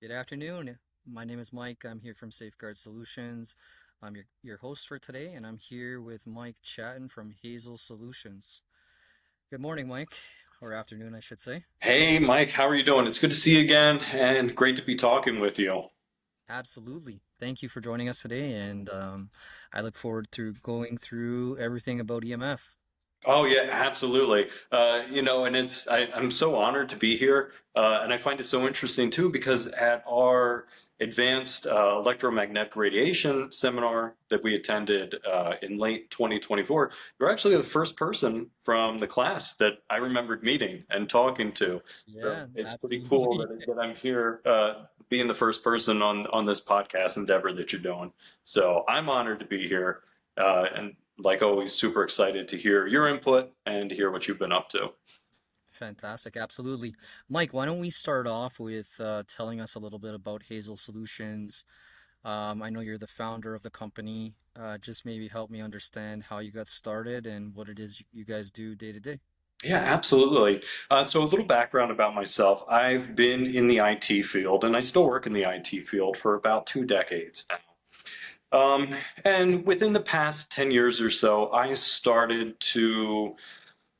Good afternoon. My name is Mike. I'm here from Safeguard Solutions. I'm your host for today, and I'm here with Mike Chatten from Hazel Solutions. Good morning, Mike, or afternoon, I should say. Hey, Mike, how are you doing? It's good to see you again and great to be talking with you. Absolutely. Thank you for joining us today, and I look forward to going through everything about EMF. Oh yeah, absolutely. I'm so honored to be here, and I find it so interesting too because at our advanced electromagnetic radiation seminar that we attended in late 2024, you're actually the first person from the class that I remembered meeting and talking to. So Yeah, it's pretty cool absolutely. that I'm here, being the first person on this podcast endeavor that you're doing. So I'm honored to be here. And like always, super excited to hear your input and to hear what you've been up to. Fantastic. Absolutely. Mike, why don't we start off with telling us a little bit about Hazel Solutions? I know you're the founder of the company. Just maybe help me understand how you got started and what it is you guys do day to day. Yeah, absolutely. So a little background about myself. I've been in the IT field and I still work in the IT field for about 2 decades now. And within the past 10 years or so, I started to,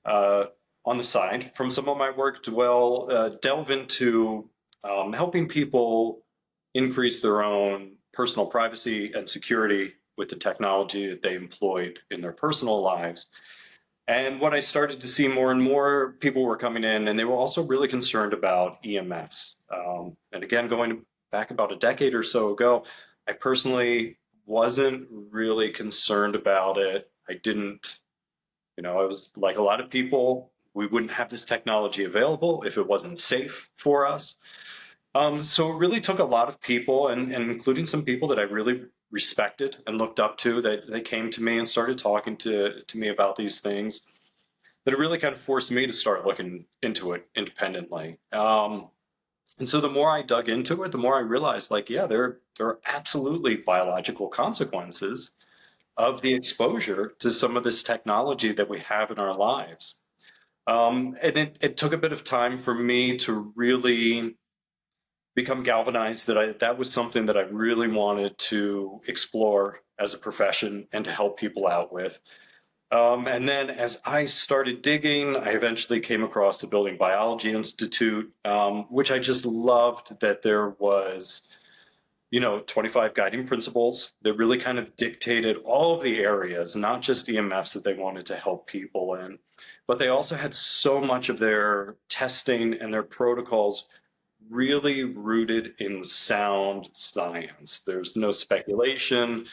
uh, on the side from some of my work, delve into helping people increase their own personal privacy and security with the technology that they employed in their personal lives. And what I started to see more and more people were coming in, and they were also really concerned about EMFs. And again, going back about a decade or so ago, I personally wasn't really concerned about it. I didn't, I was like a lot of people, we wouldn't have this technology available if it wasn't safe for us. So it really took a lot of people, and including some people that I really respected and looked up to, that they came to me and started talking to me about these things. That it really kind of forced me to start looking into it independently. And so the more I dug into it, the more I realized, like, yeah, there are absolutely biological consequences of the exposure to some of this technology that we have in our lives. And it took a bit of time for me to really become galvanized that was something that I really wanted to explore as a profession and to help people out with. And then as I started digging, I eventually came across the Building Biology Institute, which I just loved that there was, 25 guiding principles that really kind of dictated all of the areas, not just EMFs that they wanted to help people in, but they also had so much of their testing and their protocols really rooted in sound science. There's no speculation.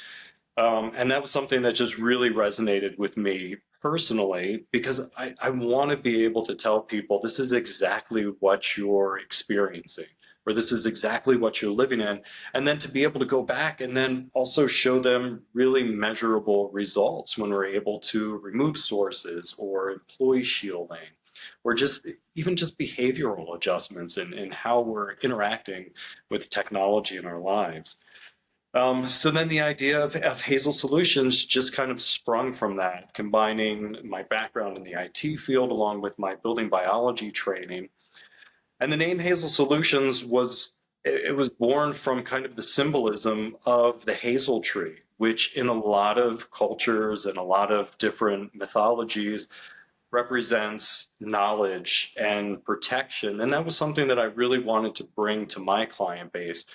And that was something that just really resonated with me personally because I want to be able to tell people this is exactly what you're experiencing, or this is exactly what you're living in. And then to be able to go back and then also show them really measurable results when we're able to remove sources or employ shielding or just even just behavioral adjustments in how we're interacting with technology in our lives. So then the idea of Hazel Solutions just kind of sprung from that, combining my background in the IT field along with my building biology training. And the name Hazel Solutions it was born from kind of the symbolism of the hazel tree, which in a lot of cultures and a lot of different mythologies represents knowledge and protection. And that was something that I really wanted to bring to my client base.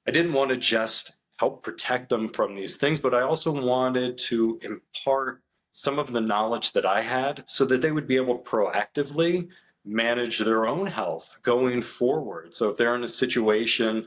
I didn't want to just help protect them from these things, but I also wanted to impart some of the knowledge that I had so that they would be able to proactively manage their own health going forward. So if they're in a situation,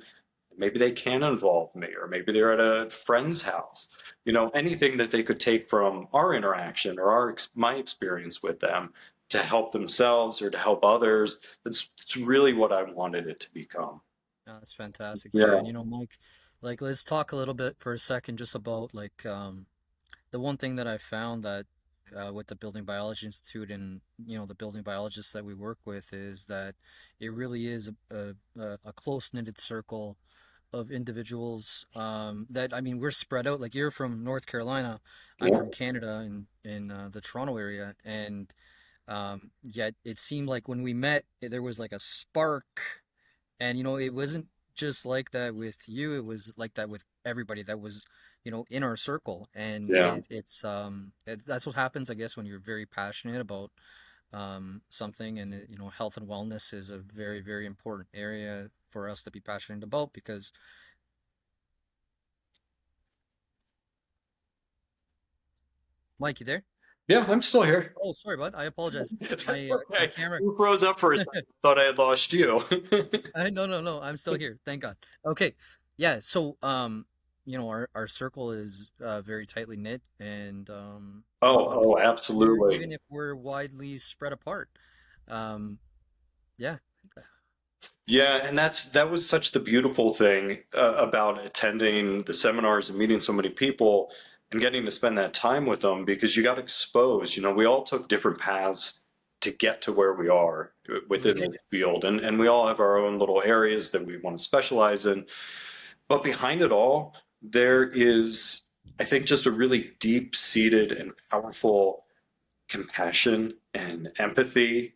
maybe they can involve me, or maybe they're at a friend's house, anything that they could take from our interaction or my experience with them to help themselves or to help others. That's really what I wanted it to become. That's fantastic. Yeah, Yeah. and Mike, like let's talk a little bit for a second just about the one thing that I found that with the Building Biology Institute and the building biologists that we work with is that it really is a close knitted circle of individuals that I mean we're spread out. Like you're from North Carolina, I'm Yeah. from Canada in the Toronto area, and yet it seemed like when we met there was like a spark, and it wasn't just like that with you. It was like that with everybody that was, in our circle. And Yeah. that's what happens, I guess, when you're very passionate about something. And health and wellness is a very, very important area for us to be passionate about because Mike, you there? Yeah, I'm still here. Oh, sorry, bud. I apologize. That's My okay. camera. You froze up for a second. Thought I had lost you. No, no, no. I'm still here. Thank God. Okay. Yeah. So, our circle is very tightly knit, and but Oh, even absolutely. if we're widely spread apart, um, yeah, Yeah, and that was such the beautiful thing about attending the seminars and meeting so many people and getting to spend that time with them because you got exposed. We all took different paths to get to where we are we within did. this field, and we all have our own little areas that we want to specialize in. But behind it all, there is, I think, just a really deep-seated and powerful compassion and empathy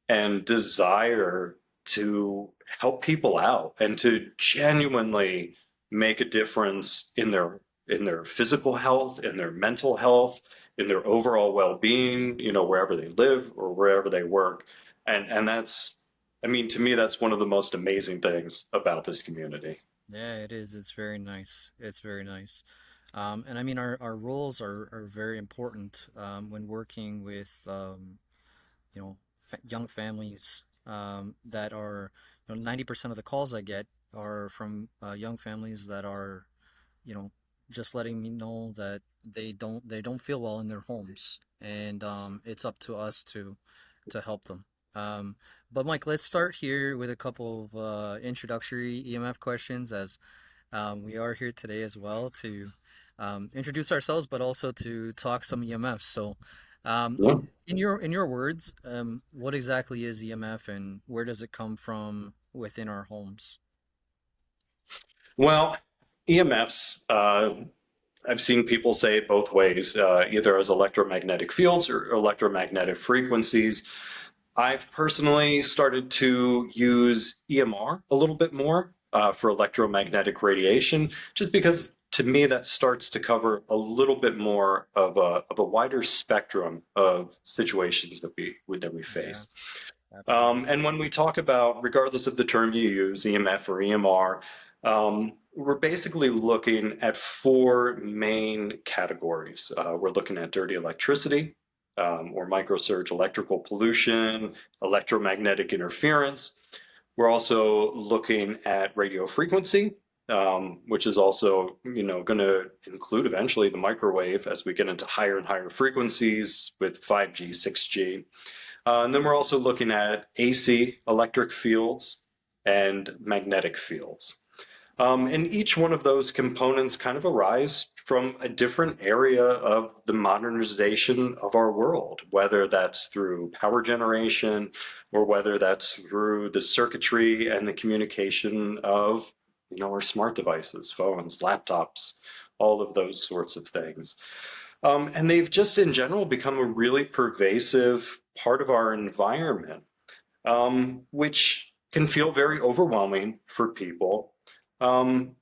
and desire to help people out and to genuinely make a difference in their physical health, in their mental health, in their overall well-being, wherever they live or wherever they work. And that's, I mean, to me, that's one of the most amazing things about this community. Yeah, it is. It's very nice. It's very nice. And I mean, our roles are very important when working with young families that are, 90% of the calls I get are from young families that are, you know, just letting me know that they don't feel well in their homes, and it's up to us to help them. Um, but Mike, let's start here with a couple of introductory EMF questions, as we are here today as well to introduce ourselves, but also to talk some EMFs. So, Yeah. in your words, what exactly is EMF, and where does it come from within our homes? Well, EMFs, I've seen people say it both ways, either as electromagnetic fields or electromagnetic frequencies. I've personally started to use EMR a little bit more for electromagnetic radiation, just because to me that starts to cover a little bit more of a wider spectrum of situations that we Yeah, face. absolutely. And when we talk about, regardless of the term you use, EMF or EMR, we're basically looking at four main categories. We're looking at dirty electricity, or microsurge electrical pollution, electromagnetic interference. We're also looking at radio frequency, which is also, going to include eventually the microwave as we get into higher and higher frequencies with 5G, 6G. And then we're also looking at AC electric fields and magnetic fields. And each one of those components kind of arise from a different area of the modernization of our world, whether that's through power generation or whether that's through the circuitry and the communication of, our smart devices, phones, laptops, all of those sorts of things. And they've just in general become a really pervasive part of our environment, which can feel very overwhelming for people. Um,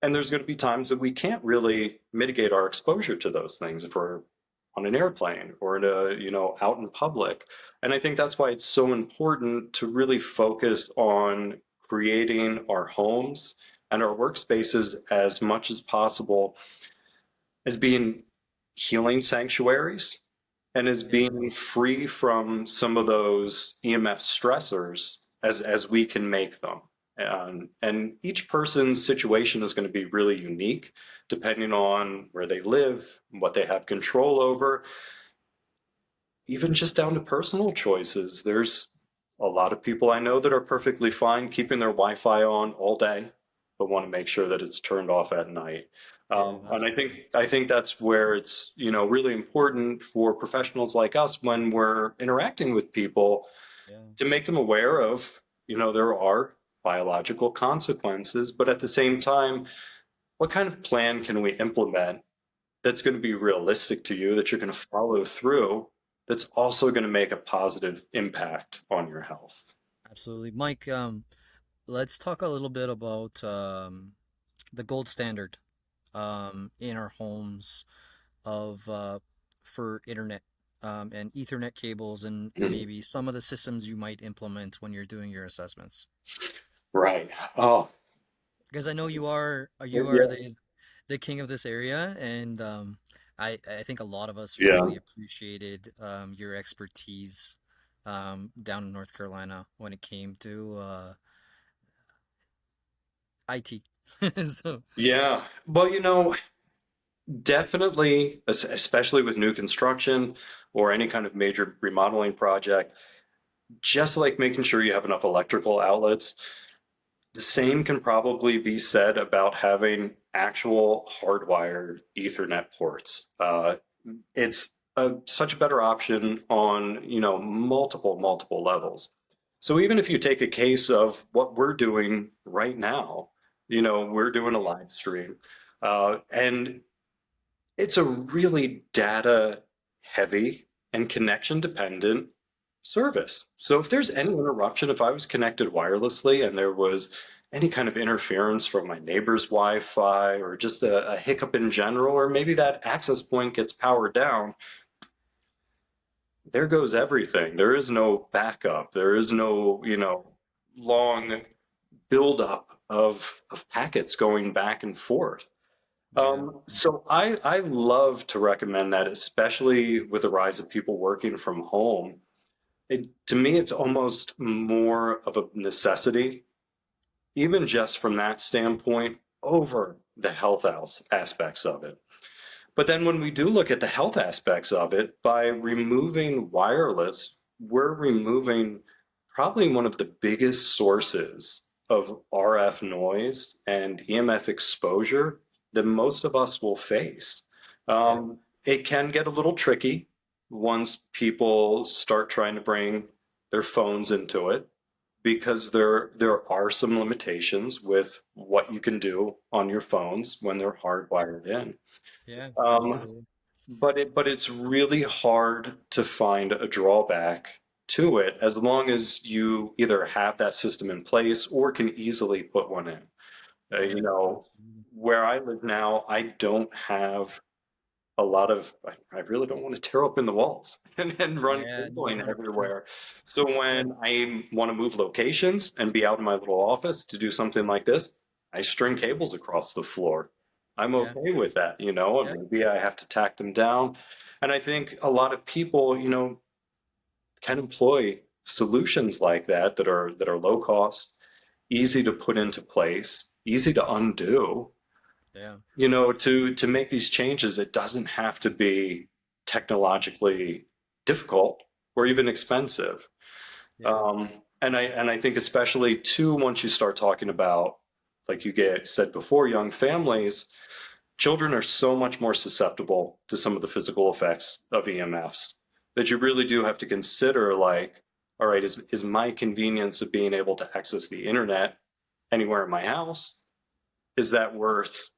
and there's going to be times that we can't really mitigate our exposure to those things if we're on an airplane or in out in public. And I think that's why it's so important to really focus on creating our homes and our workspaces as much as possible as being healing sanctuaries and as Yeah, being free from some of those EMF stressors as we can make them. And each person's situation is going to be really unique depending on where they live, what they have control over, even just down to personal choices. There's a lot of people I know that are perfectly fine keeping their Wi-Fi on all day, but want to make sure that it's turned off at night. yeah, And I absolutely. think I think that's where it's really important for professionals like us when we're interacting with people Yeah, to make them aware of there are biological consequences, but at the same time, what kind of plan can we implement that's going to be realistic to you, that you're going to follow through, that's also going to make a positive impact on your health. absolutely. Mike, let's talk a little bit about the gold standard in our homes of for internet and Ethernet cables and Mhm. maybe some of the systems you might implement when you're doing your assessments. Right. Oh, Because I know you are yeah. the king of this area, and I think a lot of us Yeah. really appreciated your expertise down in North Carolina when it came to IT. So Yeah. Well, definitely, especially with new construction or any kind of major remodeling project, just like making sure you have enough electrical outlets, the same can probably be said about having actual hardwired Ethernet ports. It's such a better option on, multiple levels. So even if you take a case of what we're doing right now, we're doing a live stream, and it's a really data heavy and connection dependent service. So if there's any interruption, if I was connected wirelessly and there was any kind of interference from my neighbor's Wi-Fi or just a hiccup in general, or maybe that access point gets powered down, there goes everything. There is no backup. There is no, long buildup of packets going back and forth. yeah, So I love to recommend that, especially with the rise of people working from home. To me, it's almost more of a necessity, even just from that standpoint, over the health aspects of it. But then when we do look at the health aspects of it, by removing wireless, we're removing probably one of the biggest sources of RF noise and EMF exposure that most of us will face. yeah, It can get a little tricky once people start trying to bring their phones into it because there are some limitations with what you can do on your phones when they're hardwired in. yeah, Um, absolutely. but it's really hard to find a drawback to it as long as you either have that system in place or can easily put one in. Yeah, absolutely. Where I live now, I don't have a lot of, I really don't want to tear open the walls and run Yeah, no, cabling 100%. everywhere. So Yeah, when I want to move locations and be out in my little office to do something like this, I string cables across the floor. I'm yeah, okay with that, and yeah, maybe I have to tack them down. And I think a lot of people, can employ solutions like that are low cost, easy to put into place, easy to undo. yeah, To make these changes, it doesn't have to be technologically difficult or even expensive. yeah, Um, and I think especially too, once you start talking about, like you get said before, young families, children are so much more susceptible to some of the physical effects of EMFs that you really do have to consider, like, all right, is my convenience of being able to access the internet anywhere in my house, is that worth,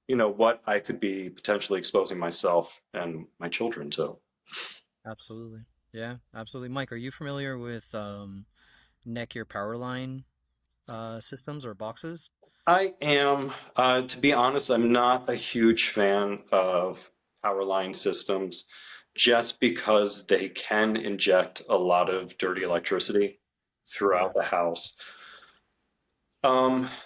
what I could be potentially exposing myself and my children to? absolutely. Yeah, absolutely. Mike, are you familiar with neck your power line systems or boxes? I am, to be honest, I'm not a huge fan of power line systems just because they can inject a lot of dirty electricity Yeah, throughout the house.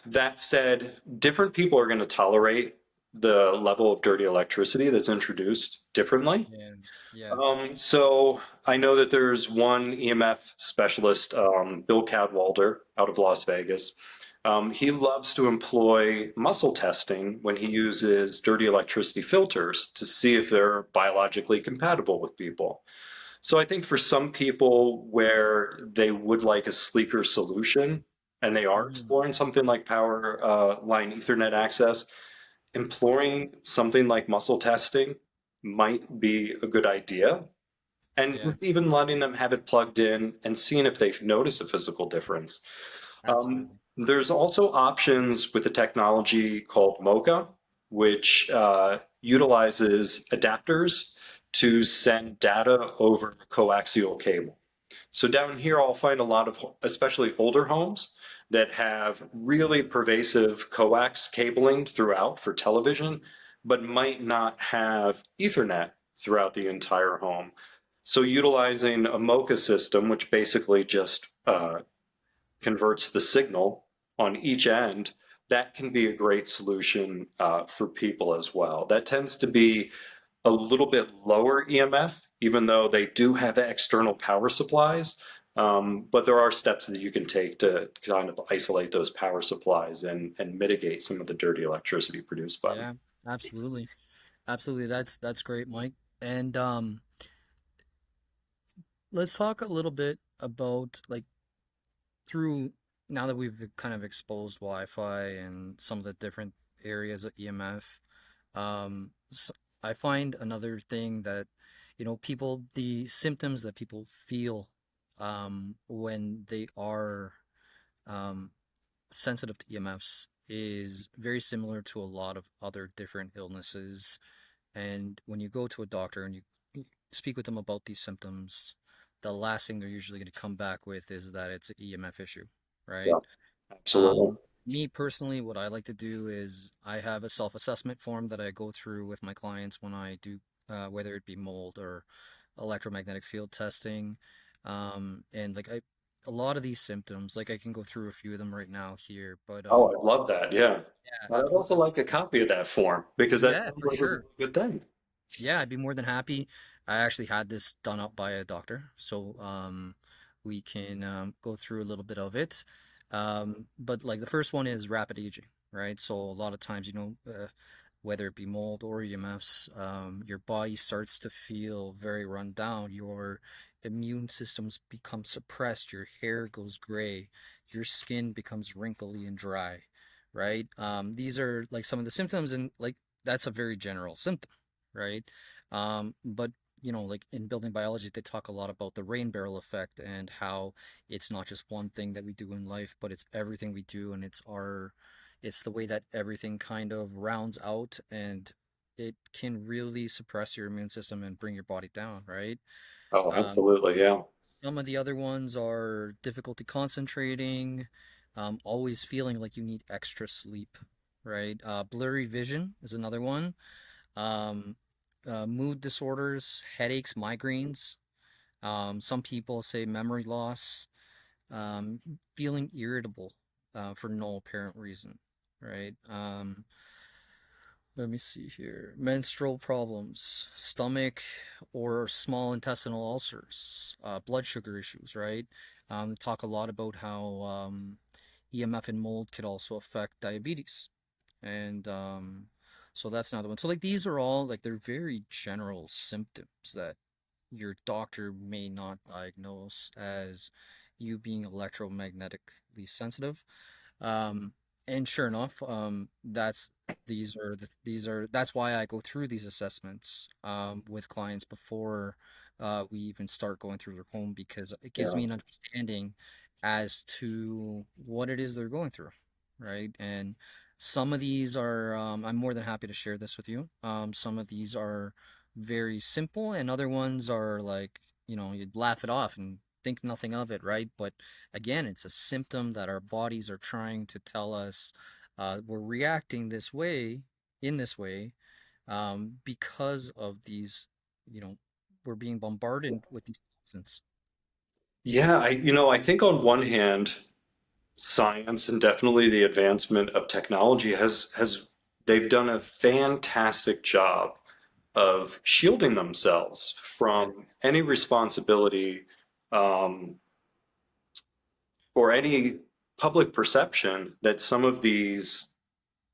That said, different people are going to tolerate the level of dirty electricity that's introduced differently. yeah, yeah, So I know that there's one EMF specialist, Bill Cadwalder, out of Las Vegas. He loves to employ muscle testing when he uses dirty electricity filters to see if they're biologically compatible with people. So I think for some people where they would like a sleeker solution and they are mm, exploring something like power line Ethernet access, employing something like muscle testing might be a good idea. And yeah, just even letting them have it plugged in and seeing if they notice a physical difference. absolutely. There's also options with a technology called Mocha, which utilizes adapters to send data over coaxial cable. So down here, I'll find a lot of, especially older homes, that have really pervasive coax cabling throughout for television, but might not have Ethernet throughout the entire home. So utilizing a MoCA system, which basically just converts the signal on each end, that can be a great solution for people as well. That tends to be a little bit lower EMF, even though they do have external power supplies. But there are steps that you can take to kind of isolate those power supplies and mitigate some of the dirty electricity produced by them. Yeah, absolutely. Absolutely. That's great, Mike. And let's talk a little bit about like through now that we've kind of exposed Wi-Fi and some of the different areas of EMF. I find another thing that, people, the symptoms that people feel when they are um, sensitive to EMFs is very similar to a lot of other different illnesses. And when you go to a doctor and you speak with them about these symptoms, the last thing they're usually going to come back with is that it's an EMF issue, right? Yeah, absolutely. Me personally, what I like to do is I have a self-assessment form that I go through with my clients when I do, whether it be mold or electromagnetic field testing. And like a lot of these symptoms, like I can go through a few of them right now here, but Oh, I love that. Yeah. yeah, I'd also like a absolutely. copy of that form because that Yeah, sounds for like a really sure. good thing. Yeah, I'd be more than happy. I actually had this done up by a doctor, so we can go through a little bit of it. But like the first one is rapid aging, right? So a lot of times, whether it be mold or EMFs, your body starts to feel very run down. Your immune systems become suppressed. Your hair goes gray. Your skin becomes wrinkly and dry, right? These are like some of the symptoms, and like that's a very general symptom, right? But like in building biology, they talk a lot about the rain barrel effect and how it's not just one thing that we do in life, but it's everything we do, and it's the way that everything kind of rounds out, and it can really suppress your immune system and bring your body down, right? Oh, Um, absolutely. Yeah. some of the other ones are difficulty concentrating, always feeling like you need extra sleep, right? Blurry vision is another one. Um, Mood disorders, headaches, migraines. Some people say memory loss, um, feeling irritable for no apparent reason, right? Let me see here. Menstrual problems, stomach or small intestinal ulcers, blood sugar issues, right? Talk a lot about how EMF and mold could also affect diabetes. And so that's another one. So like these are all like they're very general symptoms that your doctor may not diagnose as you being electromagnetically sensitive. Um, and sure enough, that's why I go through these assessments with clients before we even start going through their home, because it gives Yeah. me an understanding as to what it is they're going through, right? And some of these are I'm more than happy to share this with you. Some of these are very simple, and other ones are like, you'd laugh it off and think nothing of it, right? But again, it's a symptom that our bodies are trying to tell us we're reacting in this way, because of these, you know, we're being bombarded with these toxins. Yeah, I think on one hand, science and definitely the advancement of technology has they've done a fantastic job of shielding themselves Yeah, from any responsibility um, or any public perception that some of these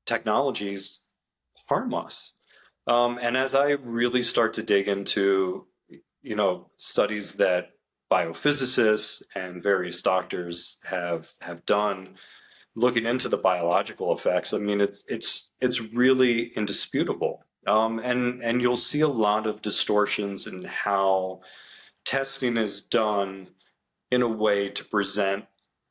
technologies harm us. And as I really start to dig into, studies that biophysicists and various doctors have done looking into the biological effects, I mean, it's really indisputable. And you'll see a lot of distortions in how testing is done in a way to present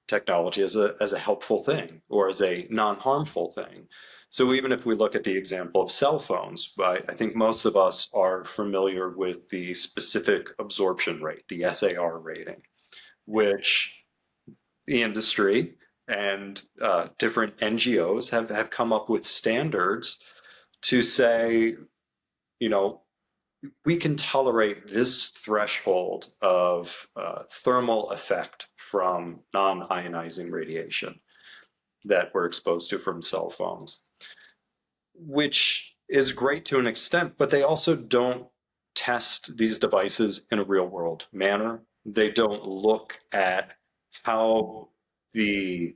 technology as a helpful thing or as a non-harmful thing. So even if we look at the example of cell phones, I think most of us are familiar with the specific absorption rate, the SAR rating, which the industry and different NGOs have come up with standards to say, you know, we can tolerate this threshold of thermal effect from non-ionizing radiation that we're exposed to from cell phones, which is great to an extent, but they also don't test these devices in a real world manner. They don't look at how the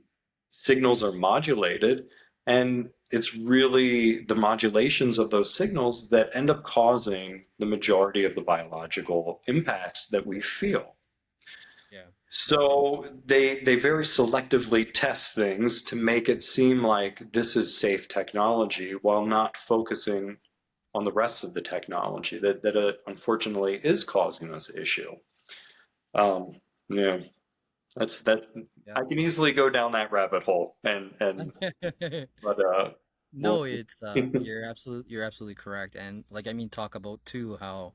signals are modulated. And it's really the modulations of those signals that end up causing the majority of the biological impacts that we feel. Yeah, absolutely. So they very selectively test things to make it seem like this is safe technology while not focusing on the rest of the technology that unfortunately is causing this issue. Um, yeah, that's that. Yeah. I can easily go down that rabbit hole, and but No, we'll. it's you're absolutely correct. And like I mean talk about too how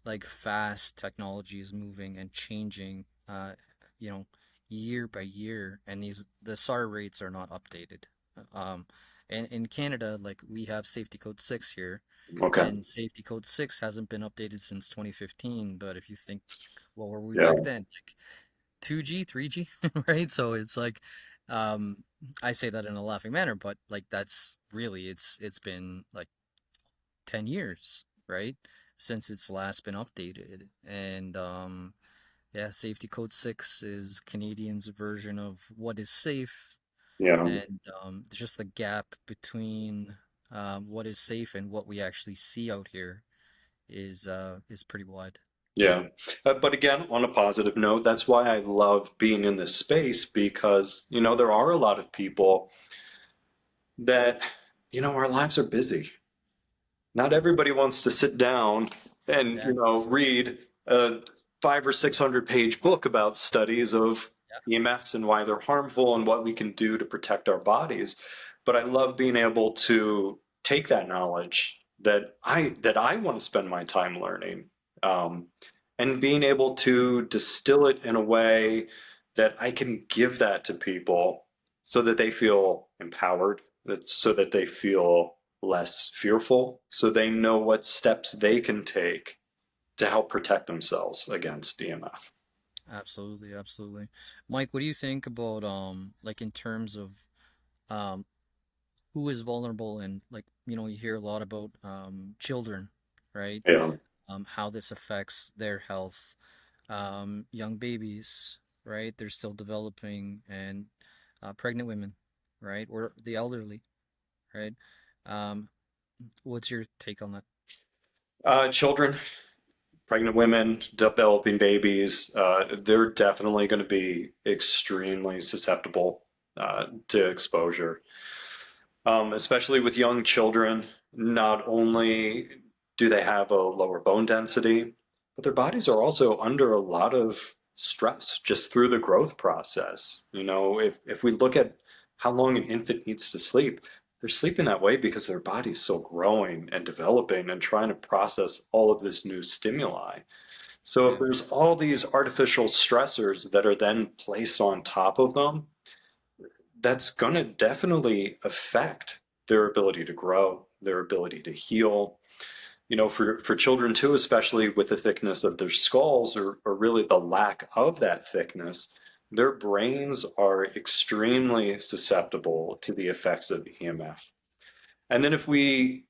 like fast technology is moving and changing you know year by year, and the SAR rates are not updated. Um and in Canada, like we have safety code 6 here, Okay. and safety code 6 hasn't been updated since 2015. But if you think, what were we Yeah. back then? Like 2G, 3G, right? So it's like, um, I say that in a laughing manner, but like that's really, it's been like 10 years, right? Since it's last been updated. And yeah, Safety Code 6 is Canadians' version of what is safe, Yeah. and just the gap between what is safe and what we actually see out here is pretty wide. Yeah. But again, on a positive note, that's why I love being in this space because, there are a lot of people that, our lives are busy. Not everybody wants to sit down and, Yeah, read a 500 or 600 page book about studies of yeah, EMFs and why they're harmful and what we can do to protect our bodies. But I love being able to take that knowledge that I want to spend my time learning, um, and being able to distill it in a way that I can give that to people so that they feel empowered, so that they feel less fearful, so they know what steps they can take to help protect themselves against EMF. absolutely, absolutely. Mike, what do you think about like in terms of um who is vulnerable, and like you hear a lot about children, right? Yeah, How this affects their health, young babies, right? They're still developing, and pregnant women, right? Or the elderly, right? Um, what's your take on that? children, pregnant women, developing babies, they're definitely going to be extremely susceptible to exposure. Especially with young children, not only do they have a lower bone density, but their bodies are also under a lot of stress just through the growth process. If we look at how long an infant needs to sleep, they're sleeping that way because their body's still growing and developing and trying to process all of this new stimuli. So if Yeah, there's all these artificial stressors that are then placed on top of them, that's going to definitely affect their ability to grow, their ability to heal. For children too, especially with the thickness of their skulls, or really the lack of that thickness, their brains are extremely susceptible to the effects of EMF. And then if we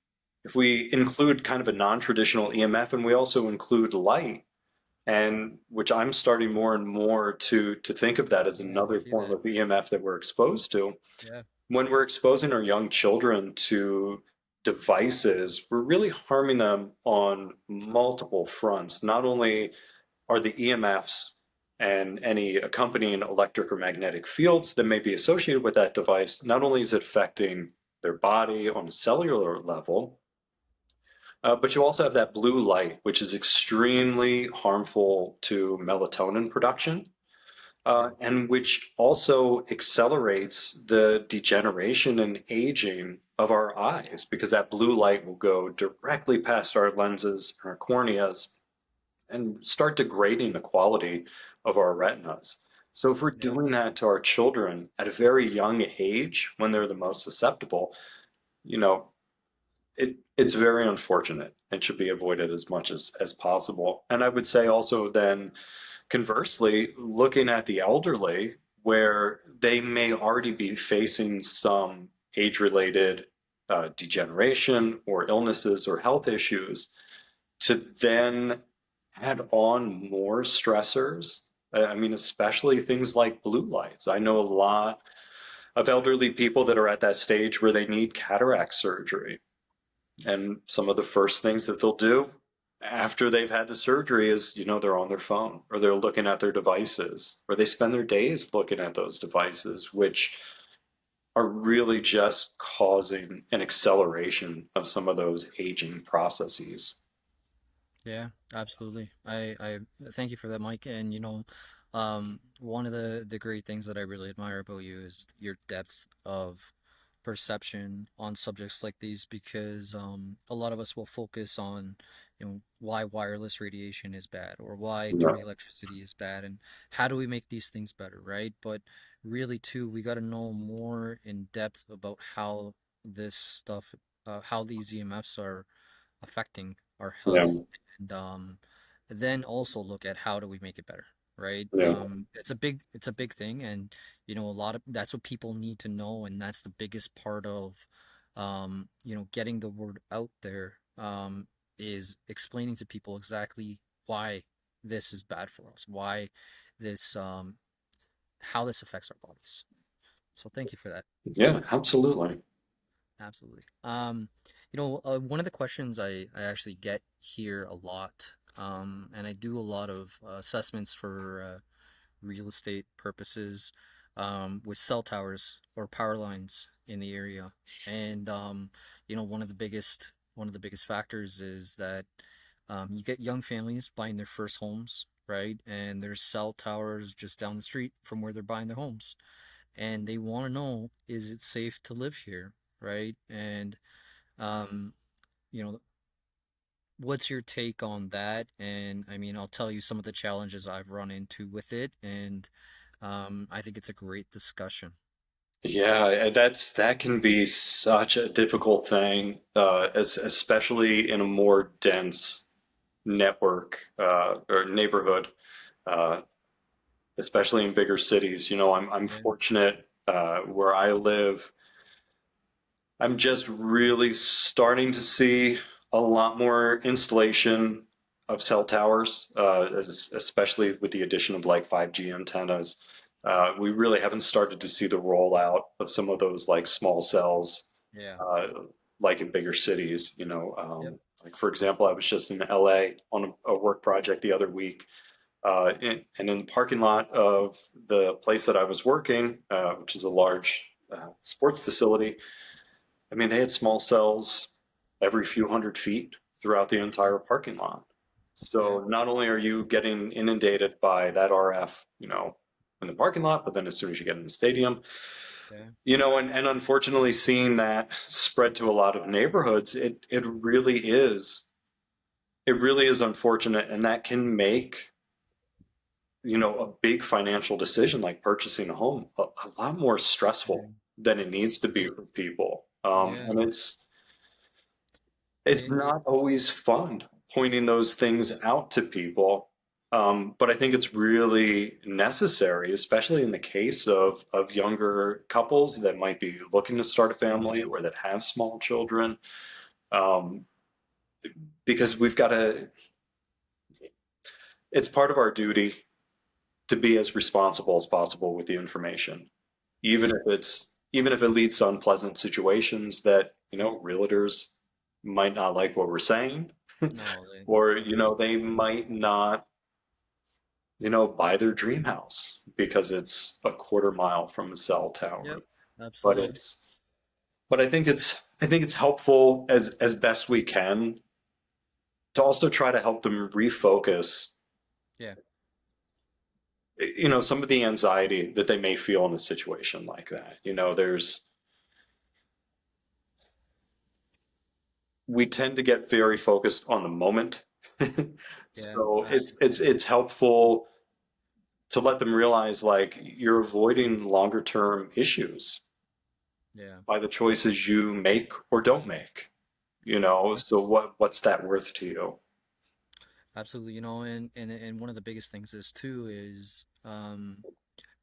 include kind of a non-traditional EMF, and we also include light, and which I'm starting more and more to think of that as yeah, I another see form that. of EMF that we're exposed to. Yeah, When we're exposing our young children to devices, we're really harming them on multiple fronts. Not only are the EMFs and any accompanying electric or magnetic fields that may be associated with that device, not only is it affecting their body on a cellular level, but you also have that blue light, which is extremely harmful to melatonin production, yeah, and which also accelerates the degeneration and aging of our eyes because that blue light will go directly past our lenses, our corneas, and start degrading the quality of our retinas. So if we're Yeah. doing that to our children at a very young age, when they're the most susceptible, you know, it's very unfortunate and should be avoided as much as possible. And I would say also then, conversely, looking at the elderly, where they may already be facing some age-related degeneration or illnesses or health issues, to then add on more stressors. I mean, especially things like blue lights. I know a lot of elderly people that are at that stage where they need cataract surgery. And some of the first things that they'll do after they've had the surgery is, they're on their phone or they're looking at their devices or they spend their days looking at those devices, which are really just causing an acceleration of some of those aging processes. Yeah, absolutely. I thank you for that, Mike. And one of the great things that I really admire about you is your depth of perception on subjects like these, because a lot of us will focus on, why wireless radiation is bad or why Yeah, dirty electricity is bad and how do we make these things better, right? But really, too, we got to know more in depth about this stuff, how these EMFs are affecting our yeah, health, and then also look at how do we make it better, right? yeah, It's a big thing, and a lot of that's what people need to know, and that's the biggest part of getting the word out there, is explaining to people exactly why this is bad for us, why this how this affects our bodies. So thank you for that. yeah, absolutely. Absolutely. One of the questions I actually get here a lot, and I do a lot of assessments for real estate purposes, with cell towers or power lines in the area. And one of the biggest factors is that you get young families buying their first homes, right? And there's cell towers just down the street from where they're buying their homes, and they want to know, is it safe to live here, right? And um, you know, what's your take on that? And I mean, I'll tell you some of the challenges I've run into with it, and I think it's a great discussion. Yeah, that can be such a difficult thing, especially in a more dense network or neighborhood, uh, especially in bigger cities. I'm Yeah, fortunate where I live. I'm just really starting to see a lot more installation of cell towers, especially with the addition of like 5G antennas. We really haven't started to see the rollout of some of those like small cells, yeah, uh, like in bigger cities. yep, Like for example, I was just in LA on a work project the other week, and in the parking lot of the place that I was working, which is a large sports facility. I mean, they had small cells every few hundred feet throughout the entire parking lot. yeah, So not only are you getting inundated by that RF, in the parking lot, but then as soon as you get in the stadium, yeah, and unfortunately seeing that spread to a lot of neighborhoods, it really is unfortunate, and that can make, a big financial decision like purchasing a home a lot more stressful yeah, than it needs to be for people. yeah. And it's And not always fun pointing those things out to people. But I think it's really necessary, especially in the case of younger couples that might be looking to start a family yeah, or that have small children, um, because it's part of our duty to be as responsible as possible with the information, even yeah, if it leads to unpleasant situations that, realtors might not like what we're saying, no, they or, unfortunately, they might not, buy their dream house because it's a quarter mile from a cell yep, tower. But absolutely, it's, but I think it's helpful as best we can to also try to help them refocus, yeah, some of the anxiety that they may feel in a situation like that. We tend to get very focused on the moment. yeah, So it's absolutely, it's it's helpful to let them realize like you're avoiding longer term issues Yeah. by the choices you make or don't make. Yeah. So what's that worth to you? Absolutely. And one of the biggest things is too is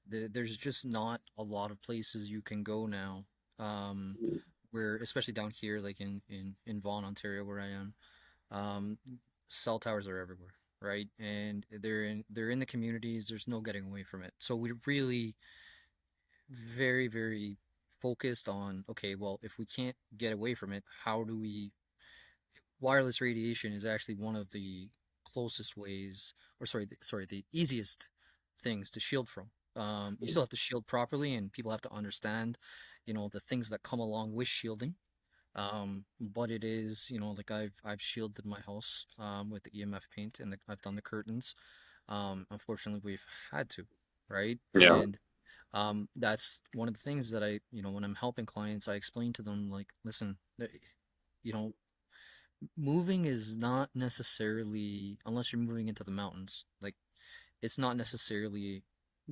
there's just not a lot of places you can go now. Um, where especially down here, like in Vaughan, Ontario, where I am, um, cell towers are everywhere, right? And they're in the communities. There's no getting away from it. So we're really very, very focused on, okay, well, if we can't get away from it, how do we wireless radiation is actually one of the closest ways, or sorry, the easiest things to shield from. You still have to shield properly, and people have to understand, the things that come along with shielding. But it is, like I've shielded my house with the EMF paint, and I've done the curtains. Unfortunately, we've had to, right? Yeah. And that's one of the things that when I'm helping clients, I explain to them like, listen, you know, moving is not necessarily, unless you're moving into the mountains, like it's not necessarily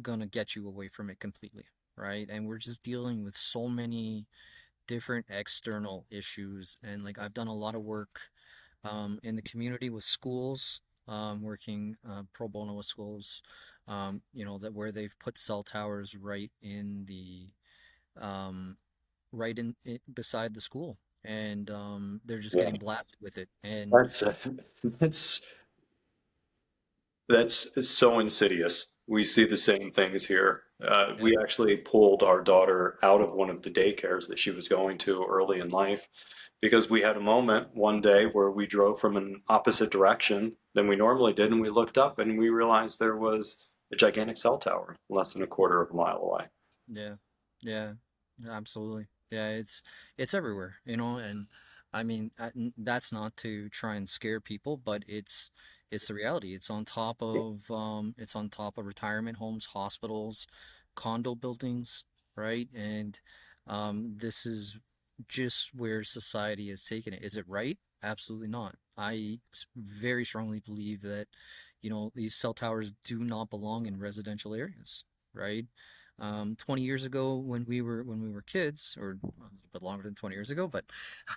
gonna get you away from it completely, right? And we're just dealing with so many different external issues. And like I've done a lot of work in the community with schools, working pro bono with schools, that where they've put cell towers um, right beside the school, and they're just Yeah. getting blasted with it. And That's that's that's so insidious. We see the same things here. yeah, We actually pulled our daughter out of one of the daycares that she was going to early in life because we had a moment one day where we drove from an opposite direction than we normally did, and we looked up and we realized there was a gigantic cell tower less than a quarter of a mile away. yeah, yeah, absolutely. Yeah, it's everywhere, and I mean that's not to try and scare people, but it's the reality. It's on top of retirement homes, hospitals, condo buildings, right? And this is just where society has taken it. Is it right? Absolutely not. Very strongly believe that, these cell towers do not belong in residential areas, right? 20 years ago when we were kids, or a little bit longer than 20 years ago, but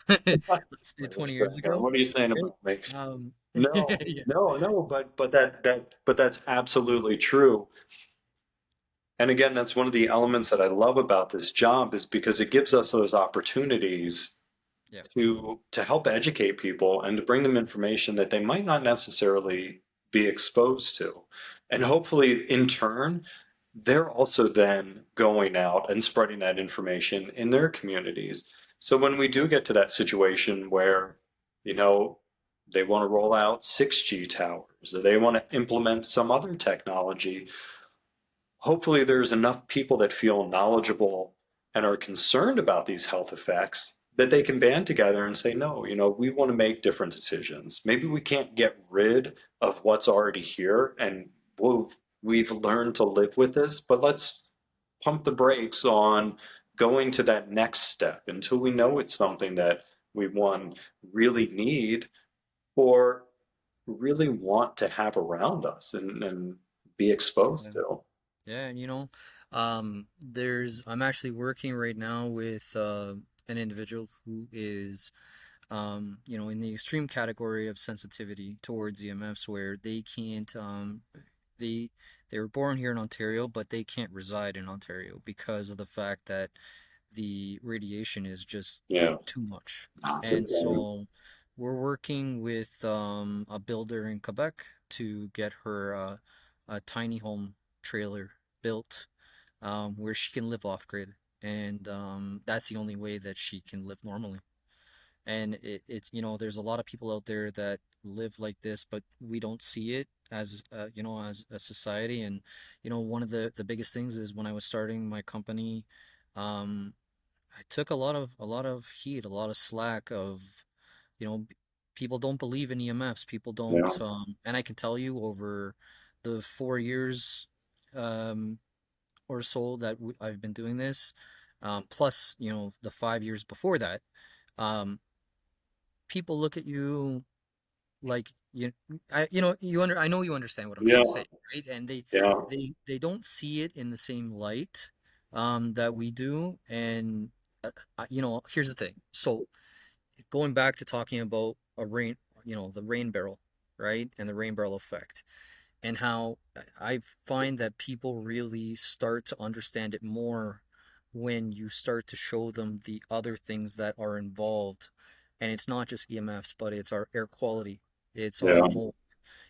let's say Wait, 20 what's years that, Karen? ago, What are you saying right? about me? Um, No, yeah, no, but that's absolutely true. And again, that's one of the elements that I love about this job is because it gives us those opportunities yeah, to help educate people and to bring them information that they might not necessarily be exposed to. And hopefully, in turn, they're also then going out and spreading that information in their communities. So when we do get to that situation where, you know, they want to roll out 6G towers or they want to implement some other technology, hopefully there's enough people that feel knowledgeable and are concerned about these health effects that they can band together and say, no, we want to make different decisions. Maybe we can't get rid of what's already here and we've learned to live with this, but let's pump the brakes on going to that next step until we know it's something that we one really need or really want to have around us and be exposed yeah. to. Yeah, and I'm actually working right now with an individual who is in the extreme category of sensitivity towards EMFs, where they can't they they were born here in Ontario, but they can't reside in Ontario because of the fact that the radiation is just Yeah. too much. That's a And thing. so we're working with a builder in Quebec to get her a tiny home trailer built, where she can live off grid. And that's the only way that she can live normally. And there's a lot of people out there that live like this, but we don't see it as a society. And one of the biggest things is when I was starting my company, um, I took a lot of heat, a lot of slack of, you know, people don't believe in EMFs. People don't, Yeah. and I can tell you over the 4 years um, or so that I've been doing this, plus the 5 years before that, um, people look at you like you I know you understand what I'm trying to Yeah, say, right? And yeah, they don't see it in the same light that we do. And here's the thing. So going back to talking about the rain barrel, right? And the rain barrel effect, and how I find that people really start to understand it more when you start to show them the other things that are involved. And it's not just EMFs, but it's our air quality, it's our yeah, mold,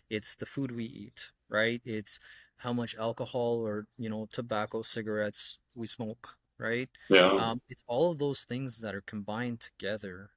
it's the food we eat, right? It's how much alcohol or, tobacco, cigarettes we smoke, right? yeah, It's all of those things that are combined together,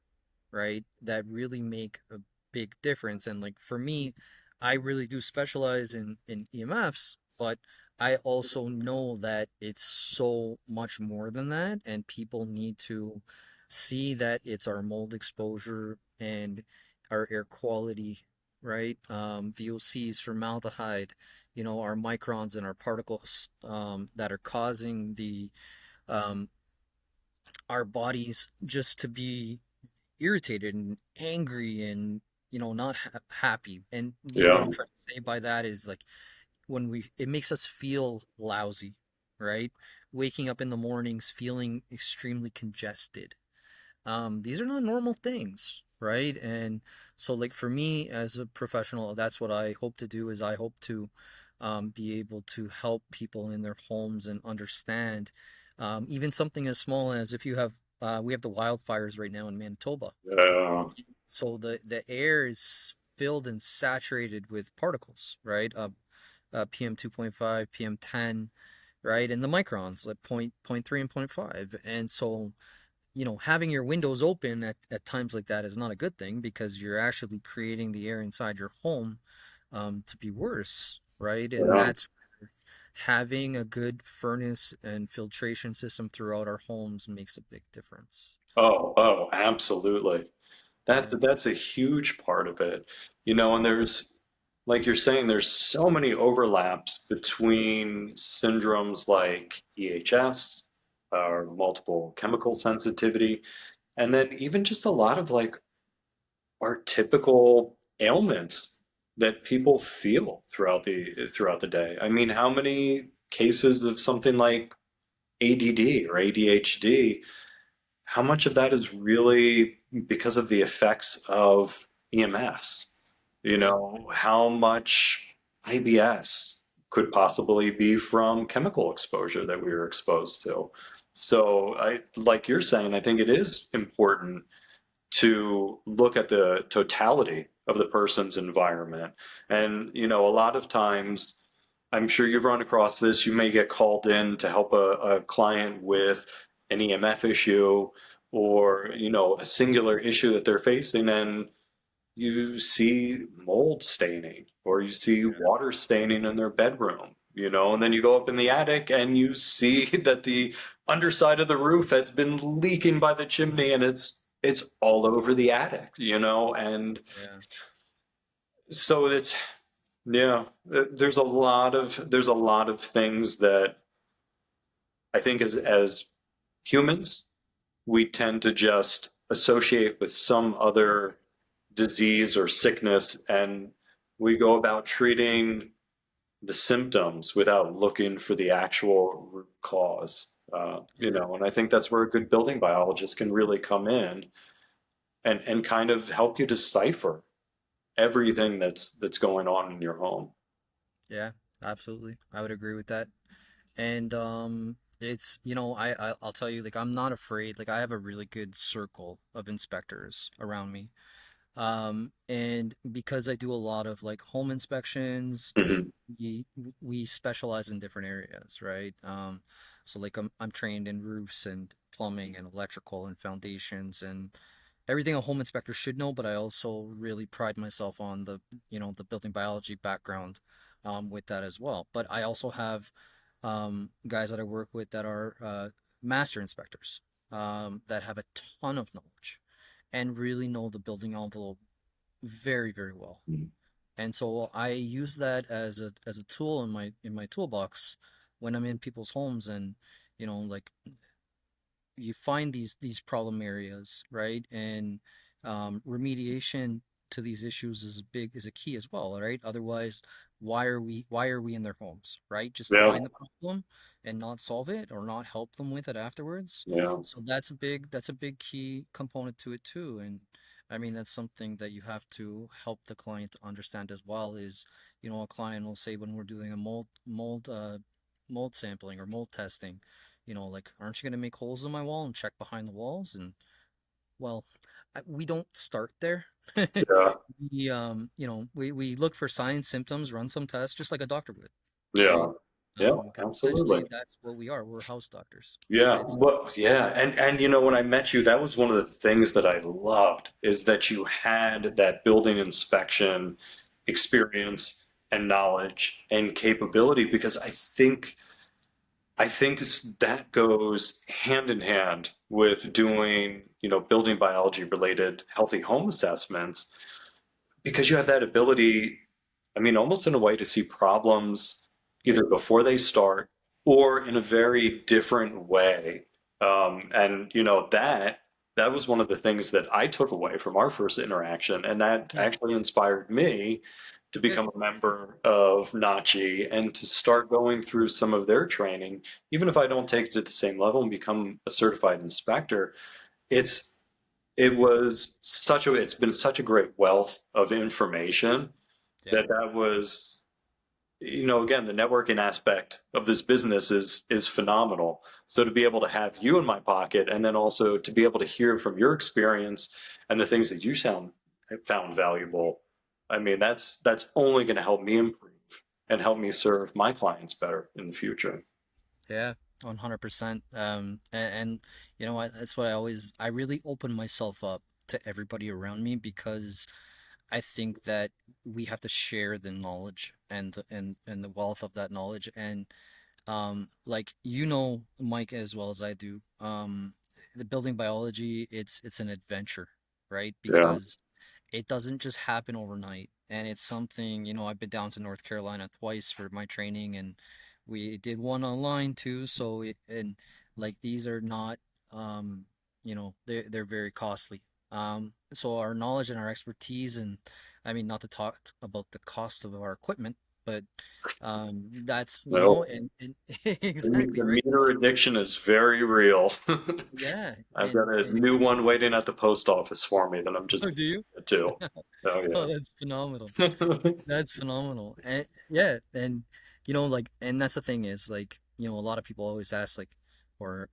right? That really make a big difference. And like for me, I really do specialize in EMFs, but I also know that it's so much more than that, and people need to see that it's our mold exposure and our air quality, right? VOCs, formaldehyde, our microns and our particles that are causing um, our bodies just to be irritated and angry and not happy. And what yeah. I'm trying to say by that is like when we it makes us feel lousy, right? Waking up in the mornings feeling extremely congested. These are not normal things, right? And so like for me as a professional, that's what I hope to do. Is I hope to be able to help people in their homes and understand even something as small as if you have we have the wildfires right now in Manitoba. Yeah. So the air is filled and saturated with particles, right? PM 2.5, PM 10, right? And the microns, like point 3 and point 5. And so, having your windows open at times like that is not a good thing because you're actually creating the air inside your home to be worse, right? And Yeah. that's where having a good furnace and filtration system throughout our homes makes a big difference. Oh, absolutely. That's Yeah. that's a huge part of it. And there's, like you're saying, there's so many overlaps between syndromes like EHS, or multiple chemical sensitivity, and then even just a lot of like our typical ailments that people feel throughout the day. I mean, how many cases of something like ADD or ADHD, how much of that is really because of the effects of EMFs? Yeah. How much IBS could possibly be from chemical exposure that we were exposed to? So like you're saying, I think it is important to look at the totality of the person's environment. And, a lot of times, I'm sure you've run across this, you may get called in to help a client with an EMF issue or, a singular issue that they're facing, and you see mold staining or you see water staining in their bedroom, and then you go up in the attic and you see that the underside of the roof has been leaking by the chimney and it's all over the attic, and Yeah. so it's, yeah, there's a lot of things that I think as humans we tend to just associate with some other disease or sickness, and we go about treating the symptoms without looking for the actual root cause. Yeah. And I think that's where a good building biologist can really come in and kind of help you decipher everything that's going on in your home. Yeah. Absolutely. I would agree with that. And it's I'll tell you, like, I'm not afraid. Like, I have a really good circle of inspectors around me. And because I do a lot of like home inspections, Mhm. we we specialize in different areas, right? So like I'm trained in roofs and plumbing and electrical and foundations and everything a home inspector should know, but I also really pride myself on the building biology background with that as well. But I also have guys that I work with that are master inspectors that have a ton of knowledge and really know the building envelope very, very well. And so I use that as a tool in my toolbox when I'm in people's homes. And like, you find these problem areas, right? And remediation to these issues is a key as well, right? Otherwise, why are we in their homes, right? Just to Yeah, find the problem and not solve it or not help them with it afterwards. yeah, So that's a big key component to it too. And I mean, that's something that you have to help the client to understand as well is, a client will say when we're doing a mold sampling or mold testing, like, aren't you going to make holes in my wall and check behind the walls? And well, we don't start there. yeah, We look for signs, symptoms, run some tests, just like a doctor would, right? yeah, yeah, Because absolutely. essentially that's what we are. We're house doctors, Yeah, right? So, well, yeah, and when I met you, that was one of the things that I loved is that you had that building inspection experience and knowledge and capability because I think that goes hand in hand with doing, building biology related healthy home assessments because you have that ability, I mean, almost in a way to see problems yeah, either before they start or in a very different way. And that was one of the things that I took away from our first interaction, and that yeah, actually inspired me to good, become a member of Nachi and to start going through some of their training. Even if I don't take it to the same level and become a certified inspector, it's it's been such a great wealth of information yeah, that was, again, the networking aspect of this business is phenomenal. So to be able to have you in my pocket and then also to be able to hear from your experience and the things that you found valuable, I mean, that's only going to help me improve and help me serve my clients better in the future. yeah, 100%. And you know what? That's what I really open myself up to everybody around me because I think that we have to share the knowledge and the wealth of that knowledge. And like, Mike, as well as I do, the building biology, it's an adventure, right? Yeah, Because it doesn't just happen overnight. And it's something, I've been down to North Carolina twice for my training, and we did one online too. And like, these are not, they're very costly. So our knowledge and our expertise, and I mean, not to talk about the cost of our equipment, but that's, no, and the exactly, right? meter addiction is very real. Yeah, I've got a and new one waiting at the post office for me that I'm just oh, do you? too. Oh Oh, yeah. that's phenomenal. That's phenomenal. And yeah, and like, and that's the thing is, like, a lot of people always ask, like, or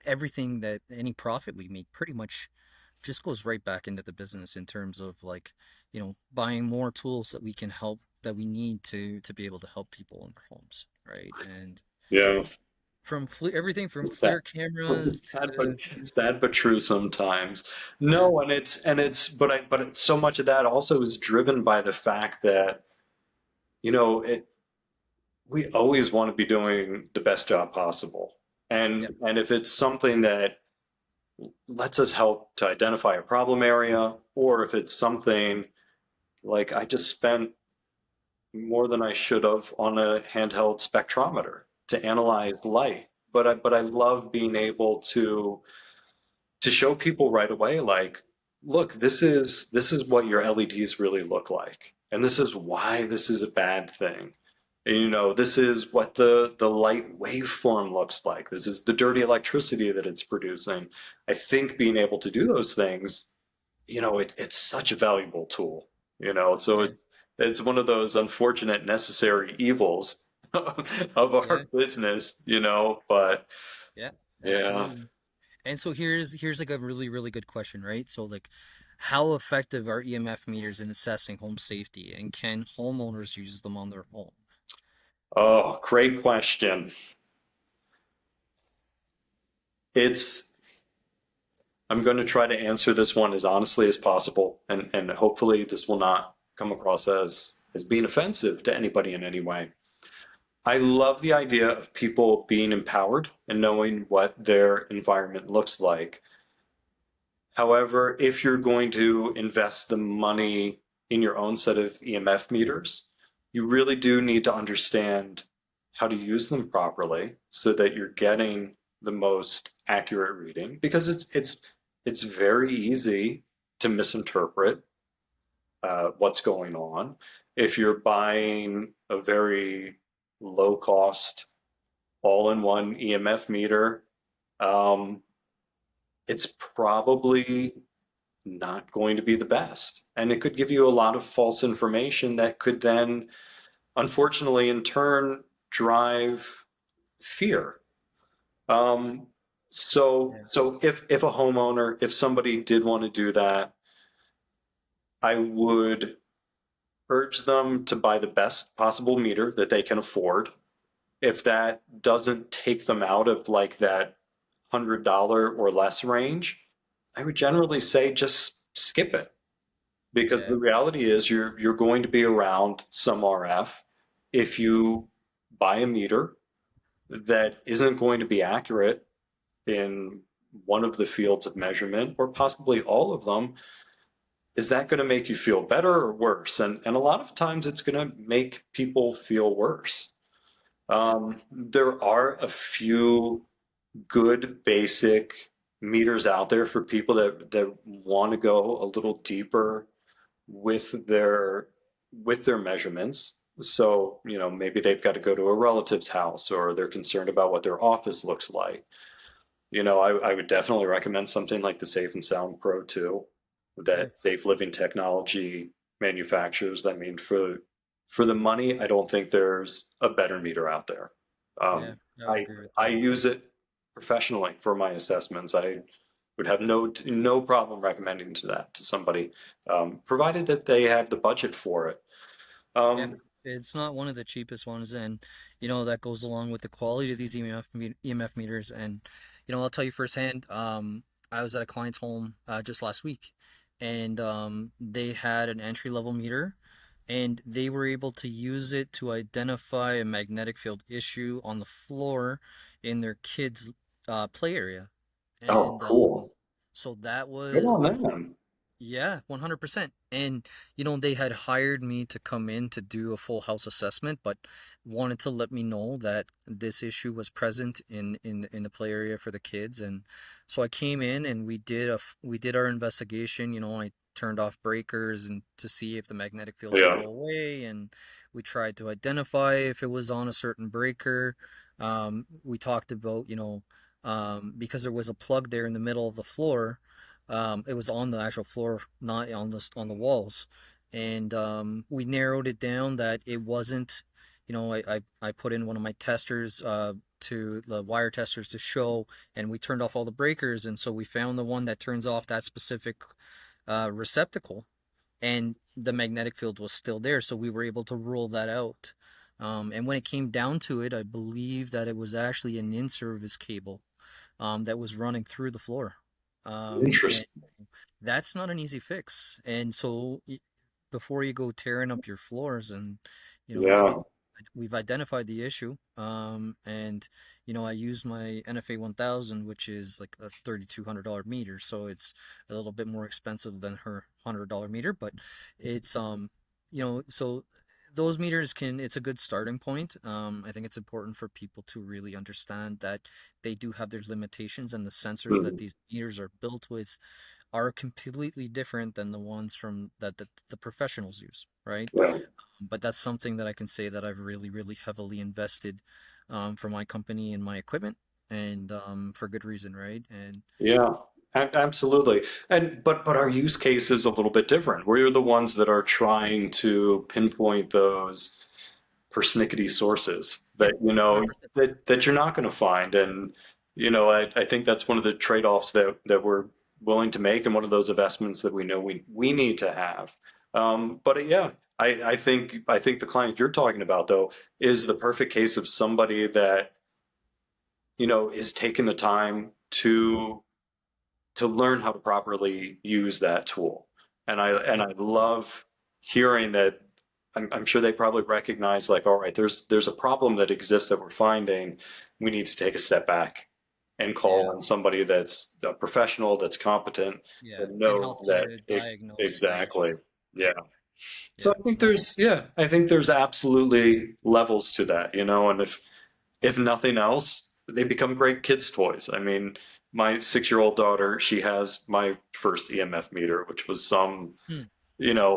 everything that any profit we make pretty much just goes right back into the business in terms of, like, buying more tools that we need to be able to help people in their homes, right? And Yeah. everything from It's sad. FLIR cameras It's to sad but true sometimes. yeah, No, but so much of that also is driven by the fact that, it we always want to be doing the best job possible. yeah, And if it's something that lets us help to identify a problem area, or if it's something like I just spent more than I should have on a handheld spectrometer to analyze light. But I love being able to show people right away, like, look, this is what your LEDs really look like, and this is why this is a bad thing. And, this is what the light waveform looks like. This is the dirty electricity that it's producing. I think being able to do those things, it's such a valuable tool. So yeah, it's one of those unfortunate necessary evils of our yeah, business. But yeah, yeah. absolutely. And so here's like a really, really good question, right? So, like, how effective are EMF meters in assessing home safety, and can homeowners use them on their home? Oh, great question. It's I'm going to try to answer this one as honestly as possible, and hopefully this will not come across as being offensive to anybody in any way. I love the idea of people being empowered and knowing what their environment looks like. However, if you're going to invest the money in your own set of EMF meters, you really do need to understand how to use them properly so that you're getting the most accurate reading because it's very easy to misinterpret what's going on. If you're buying a very low cost, all in one EMF meter, um, it's probably not going to be the best. And it could give you a lot of false information that could then, unfortunately, in turn, drive fear. Um, Yeah. so if a homeowner, if somebody did want to do that, I would urge them to buy the best possible meter that they can afford. If that doesn't take them out of like that $100 or less range, I would generally say just skip it. Because Yeah. the reality is you're going to be around some RF. If you buy a meter that isn't going to be accurate in one of the fields of measurement, or possibly all of them, is that going to make you feel better or worse? And a lot of times it's going to make people feel worse. Yeah. There are a few good basic meters out there for people that want to go a little deeper with their measurements. So, maybe they've got to go to a relative's house, or they're concerned about what their office looks like. I would definitely recommend something like the Safe and Sound Pro 2 Okay. that Safe Living Technology manufactures. I mean, for the money, I don't think there's a better meter out there. Yeah. Um, I would I agree with I that. use it professionally for my assessments. I would have no problem recommending that to somebody, provided that they have the budget for it. Yeah, Um, it's not one of the cheapest ones, and that goes along with the quality of these EMF meters. And I'll tell you firsthand. I was at a client's home just last week, and they had an entry level meter, and they were able to use it to identify a magnetic field issue on the floor in their kids' play area, oh, and cool. so that Good was on the them. yeah, 100%. And they had hired me to come in to do a full house assessment, but wanted to let me know that this issue was present in the play area for the kids. And so I came in and we did our investigation. I turned off breakers and to see if the magnetic field would Yeah, go away, and we tried to identify if it was on a certain breaker. We talked about, because there was a plug there in the middle of the floor. It was on the actual floor, not on the walls, and we narrowed it down that it wasn't. I put in one of my testers to the wire testers to show, and we turned off all the breakers, and so we found the one that turns off that specific receptacle, and the magnetic field was still there, so we were able to rule that out. And when it came down to it, I believe that it was actually an in-service cable that was running through the floor. And interesting. that's not an easy fix. And so before you go tearing up your floors and, you know, the, Yeah, we've identified the issue. And, I use my NFA 1000, which is like a $3,200 meter. So it's a little bit more expensive than her $100 meter, but it's, so those meters it's a good starting point. I think it's important for people to really understand that they do have their limitations, and the sensors that mhm, these meters are built with are completely different than the ones from that the professionals use, right? yeah. But that's something that I can say that I've really, really heavily invested for my company and my equipment, and for good reason, right? And Yeah, absolutely. But our use case is a little bit different. We're the ones that are trying to pinpoint those persnickety sources yeah, that hundred percent. that you're not going to find. And I think that's one of the trade-offs that we're willing to make, and one of those investments that we know we need to have. But yeah, I think the client you're talking about though is the perfect case of somebody that is taking the time to learn how to properly use that tool. And Yep. I love hearing that. I'm sure they probably recognize, like, all right, there's a problem that exists that we're finding. We need to take a step back and call Yeah, on somebody that's a professional, that's competent, yeah, that and knows help that to it diagnose the issue. exactly. Yeah. So Yeah, I think no, there's absolutely levels to that, and if nothing else, they become great kids' toys. I mean, my 6-year-old daughter, she has my first EMF meter, which was some, Hmm.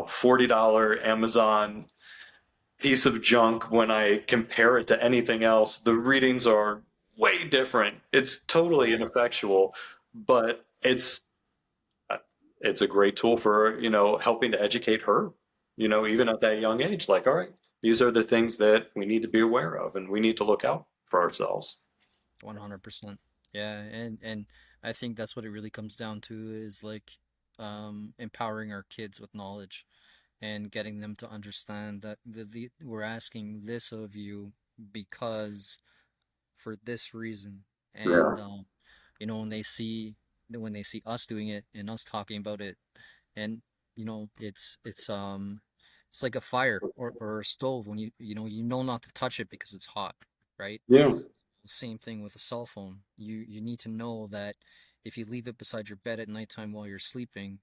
$40 Amazon piece of junk. When I compare it to anything else, the readings are way different. It's totally ineffectual, but it's a great tool for, helping to educate her, even at that young age. Like, all right, these are the things that we need to be aware of and we need to look out for ourselves. 100%. Yeah, and I think that's what it really comes down to is like empowering our kids with knowledge and getting them to understand that we're asking this of you because for this reason. Yeah. And when they see us doing it and us talking about it, and it's like a fire or a stove when you know not to touch it because it's hot, right? Yeah. Same thing with a cell phone. You need to know that if you leave it beside your bed at nighttime while you're sleeping,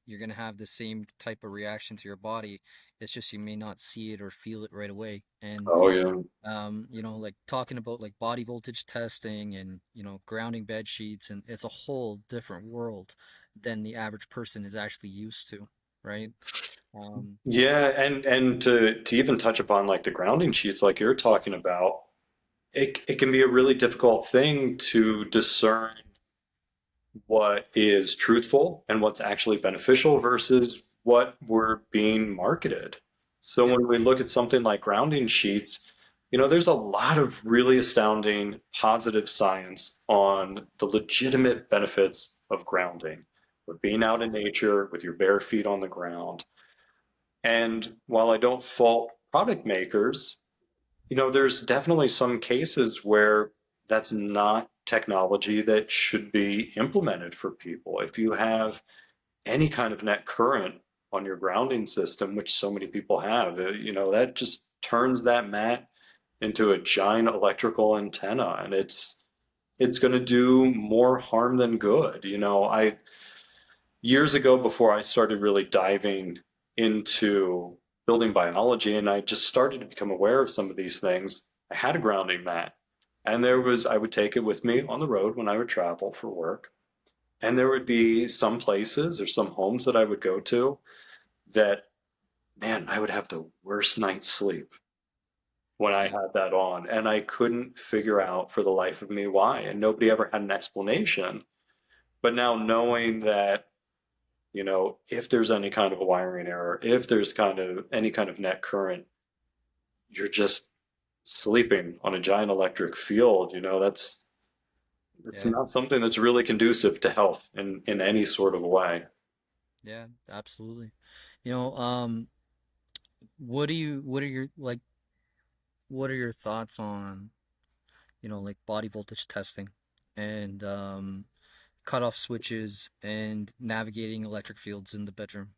you're gonna have the same type of reaction to your body. It's just you may not see it or feel it right away. And Oh, yeah. like talking about like body voltage testing and grounding bed sheets, and it's a whole different world than the average person is actually used to, right? Um, Yeah, and to even touch upon like the grounding sheets like you're talking about, it can be a really difficult thing to discern what is truthful and what's actually beneficial versus what we're being marketed. So yep, when we look at something like grounding sheets, there's a lot of really astounding positive science on the legitimate benefits of grounding, of being out in nature with your bare feet on the ground. And while I don't fault product makers, there's definitely some cases where that's not technology that should be implemented for people. If you have any kind of net current on your grounding system, which so many people have, that just turns that mat into a giant electrical antenna, and it's going to do more harm than good. I years ago, before I started really diving into building biology and I just started to become aware of some of these things, I had a grounding mat. And I would take it with me on the road when I would travel for work. And there would be some places or some homes that I would go to that, man, I would have the worst night's sleep when I yep, had that on. And I couldn't figure out for the life of me why. And nobody ever had an explanation. But now knowing that if there's any kind of a wiring error, if there's any kind of net current, you're just sleeping on a giant electric field. That's yeah, not something that's really conducive to health in any sort of way. yeah, absolutely. You know, what are your thoughts on like body voltage testing and cutoff switches and navigating electric fields in the bedroom?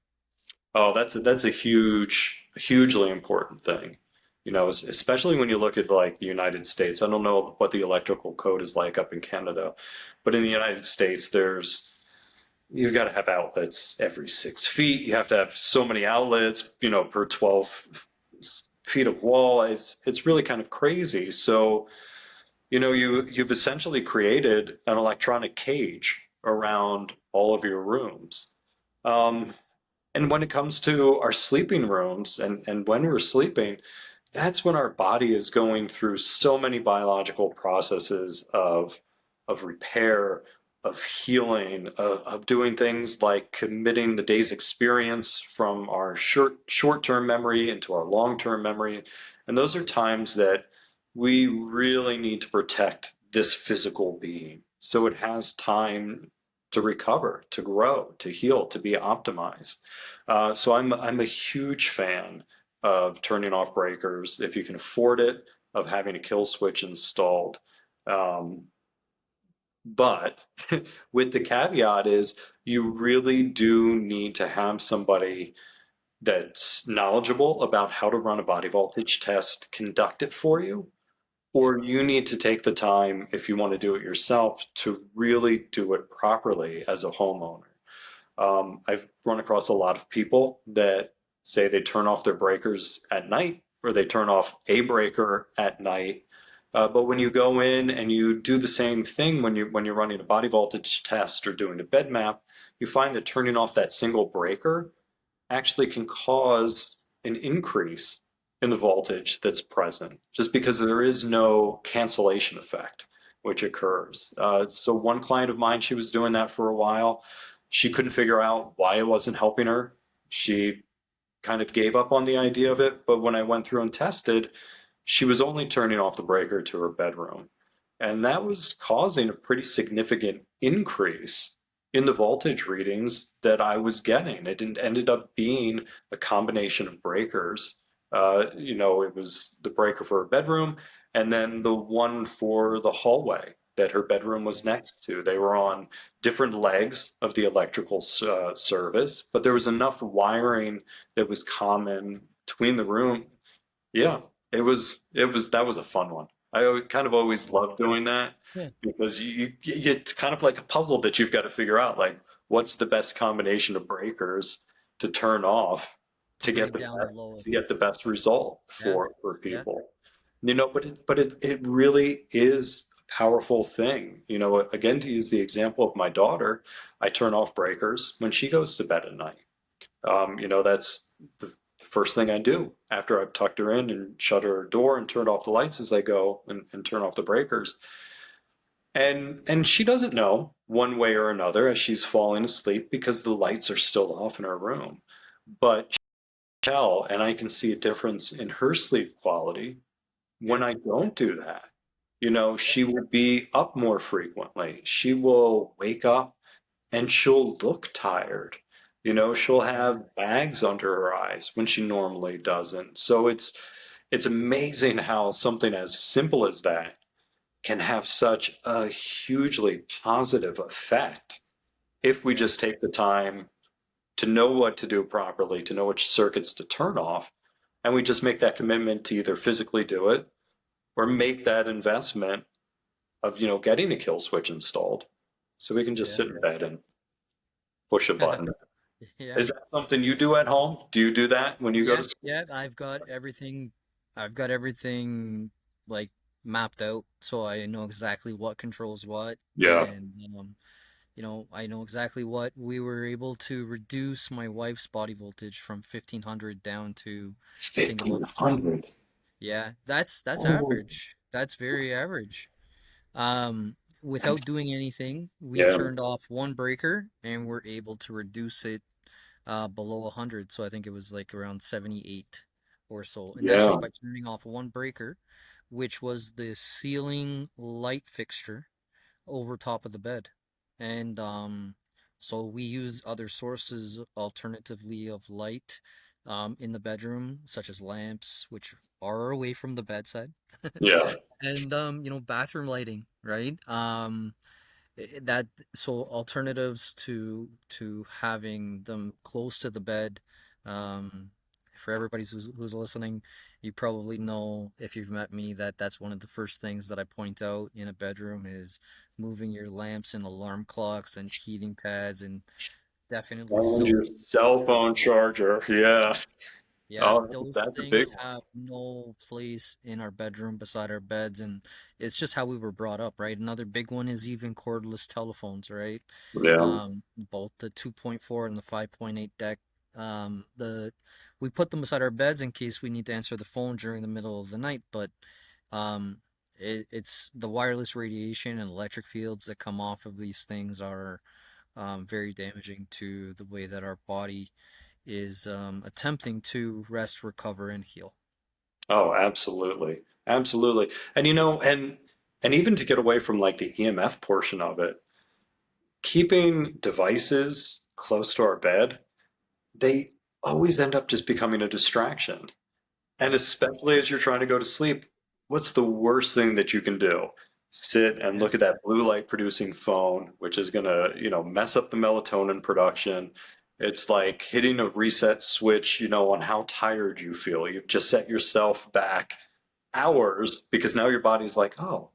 Oh, that's a hugely important thing. Especially when you look at like the United States. I don't know what the electrical code is like up in Canada, but in the United States, you've got to have outlets every 6 feet. You have to have so many outlets, per 12 feet of wall. It's really kind of crazy. So, you've essentially created an electronic cage around all of your rooms. Um, and when it comes to our sleeping rooms and when we're sleeping, that's when our body is going through so many biological processes of repair, of healing, of doing things like committing the day's experience from our short-term memory into our long-term memory. And those are times that we really need to protect this physical being so it has time to recover, to grow, to heal, to be optimized. So I'm a huge fan of turning off breakers if you can afford it, of having a kill switch installed. Um, but with the caveat is you really do need to have somebody that's knowledgeable about how to run a body voltage test, conduct it for you, Yep. or you need to take the time, if you want to do it yourself, to really do it properly as a homeowner. I've run across a lot of people that say they turn off their breakers at night or they turn off a breaker at night. But when you go in and you do the same thing when you're running a body voltage test or doing a bed map, you find that turning off that single breaker actually can cause an increase in the voltage that's present, just because there is no cancellation effect which occurs. So one client of mine, she was doing that for a while. She couldn't figure out why it wasn't helping her. She kind of gave up on the idea of it. But when I went through and tested, she was only turning off the breaker to her bedroom. And that was causing a pretty significant increase in the voltage readings that I was getting. It ended up being a combination of breakers. It was the breaker for her bedroom and then the one for the hallway that her bedroom was Yeah. next to. They were on different legs of the electrical service, but there was enough wiring that was common between the room. Yeah, that was a fun one. Kind of always loved doing that Yeah. because it's kind of like a puzzle that you've got to figure out, like what's the best combination of breakers to turn off To to bring get it down the lowest. the best result Yeah. for Yeah. people. But it really is a powerful thing. Again, to use the example of my daughter, I turn off breakers when she goes to bed at night. That's the first thing I do after I've tucked her in and shut her door and turned off the lights as I go and turn off the breakers. And she doesn't know one way or another as she's falling asleep because the lights are still off in her room. But tell, and I can see a difference in her sleep quality when Yeah. I don't do that. Yeah. She will be up more frequently. She will wake up and she'll look tired. She'll Yeah. have bags under her eyes when she normally doesn't. So it's amazing how something as simple as that can have such a hugely positive effect if we Yeah. just take the time to know what to do properly, to know which circuits to turn off, and we just make that commitment to either physically do it or make that investment of, getting a kill switch installed so we can just Yeah. sit in bed and push a button. Yeah. Is that something you do at home? Do you do that when you go to Yeah. sleep? Yeah. I've got everything like mapped out, so I know exactly what controls what, Yeah. and I know exactly what we were able to reduce my wife's body voltage from 1500 down to, I think, about 1,500. yeah, that's Oh, average. That's very average. Without doing anything, we yeah. turned off one breaker and we're able to reduce it below 100. So I think it was like around 78 or so. And that's Yeah. just by turning off one breaker, which was the ceiling light fixture over top of the bed. And so we use other sources alternatively of light in the bedroom, such as lamps, which are away from the bedside. Yeah. And bathroom lighting, right? That so alternatives to having them close to the bed. Um, for everybody who's listening, you probably know if you've met me that that's one of the first things that I point out in a bedroom is moving your lamps and alarm clocks and heating pads and definitely And cell your phone cell chargers. phone charger. Yeah. Yeah, Oh, those that's a big things one. have no place in our bedroom beside our beds, and it's just how we were brought up, right? Another big one is even cordless telephones, right? Yeah. Both the 2.4 and the 5.8 deck. The we put them beside our beds in case we need to answer the phone during the middle of the night, but um, it's the wireless radiation and electric fields that come off of these things are very damaging to the way that our body is attempting to rest, recover, and heal. Oh, absolutely. Absolutely. And and even to get away from like the EMF portion of it, keeping devices close to our bed, they always end up just becoming a distraction. And Yep. especially as you're trying to go to sleep, what's the worst thing that you can do? Sit and Yeah. look at that blue light producing phone, which is going to, mess up the melatonin production. It's like hitting a reset switch, on how tired you feel. You've just set yourself back hours because now your body's like, oh,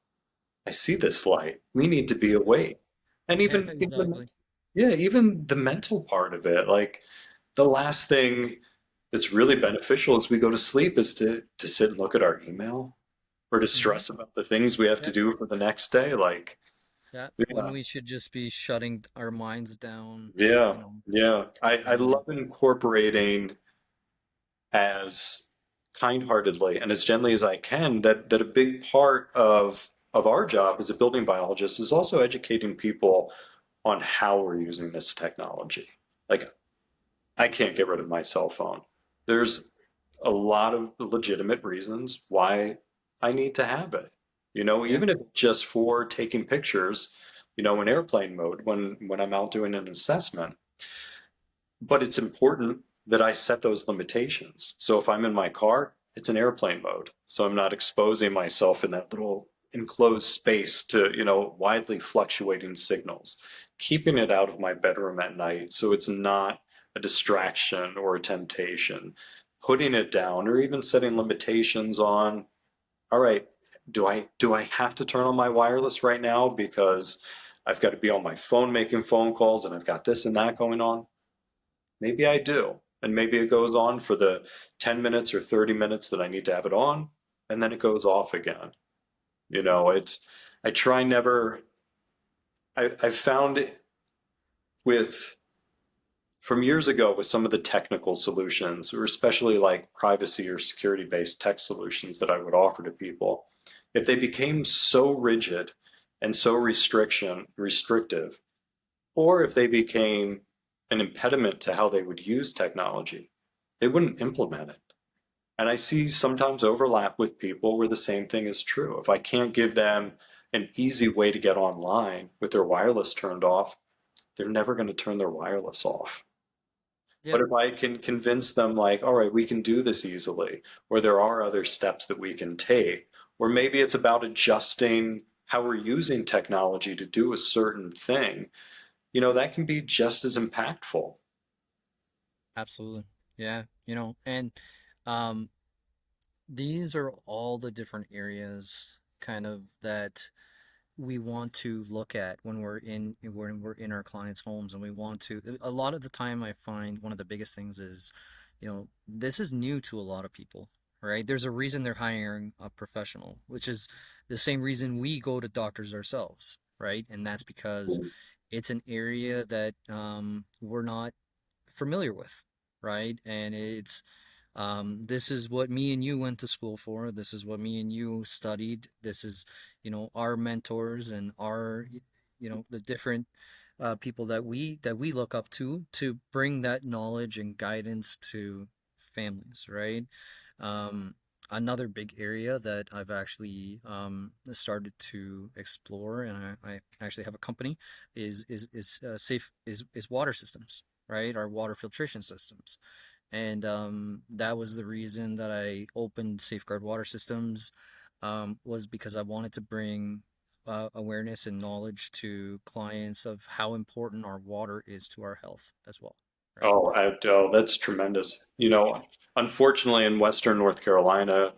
I see this light. We need to be awake. And Yeah. even Exactly. yeah, even the mental part of it, like the last thing that's really beneficial as we go to sleep is to sit and look at our email. or to Hmm. stress about the things we have to Yeah. do for the next day. Like, Yeah. When yeah, we should just be shutting our minds down, yeah, you know, yeah. I and love incorporating as kind-heartedly and as gently as I can that a big part of our job as a building biologist is also educating people on how we're using this technology. Like, I can't get rid of my cell phone. There's a lot of legitimate reasons why I need to have it. yeah, Even if just for taking pictures, in airplane mode when I'm out doing an assessment. But it's important that I set those limitations. So if I'm in my car, it's an airplane mode. So I'm not exposing myself in that little enclosed space to, widely fluctuating signals. Keeping it out of my bedroom at night so it's not a distraction or a temptation. Putting it down or even setting limitations on, all right, do I have to turn on my wireless right now because I've got to be on my phone making phone calls and I've got this and that going on? Maybe I do. And maybe it goes on for the 10 minutes or 30 minutes that I need to have it on, and then it goes off again. I try never, I've found it with, from years ago with some of the technical solutions, or especially like privacy or security based tech solutions that I would offer to people, if they became so rigid and so restrictive, or if they became an impediment to how they would use technology, they wouldn't implement it. And I see sometimes overlap with people where the same thing is true. If I can't give them an easy way to get online with their wireless turned off, they're never going to turn their wireless off. yeah, But if I can convince them, like, all right, we can do this easily, or there are other steps that we can take, or maybe it's about adjusting how we're using technology to do a certain thing, that can be just as impactful. absolutely. Yeah, and um, these are all the different areas kind of that we want to look at when we're in our clients' homes, and we want to. A lot of the time, I find one of the biggest things is, this is new to a lot of people, right? There's a reason they're hiring a professional, which is the same reason we go to doctors ourselves, right? And that's because it's an area that we're not familiar with, right? And this is what me and you went to school for. This is what me and you studied. This is, our mentors and our, the different people that we look up to bring that knowledge and guidance to families, right? Um, Another big area that I've actually started to explore, and I actually have a company, is water systems, right? Our water filtration systems. And that was the reason that I opened Safeguard Water Systems, was because I wanted to bring awareness and knowledge to clients of how important our water is to our health as well, right? Oh, that's tremendous. Unfortunately, in Western North Carolina,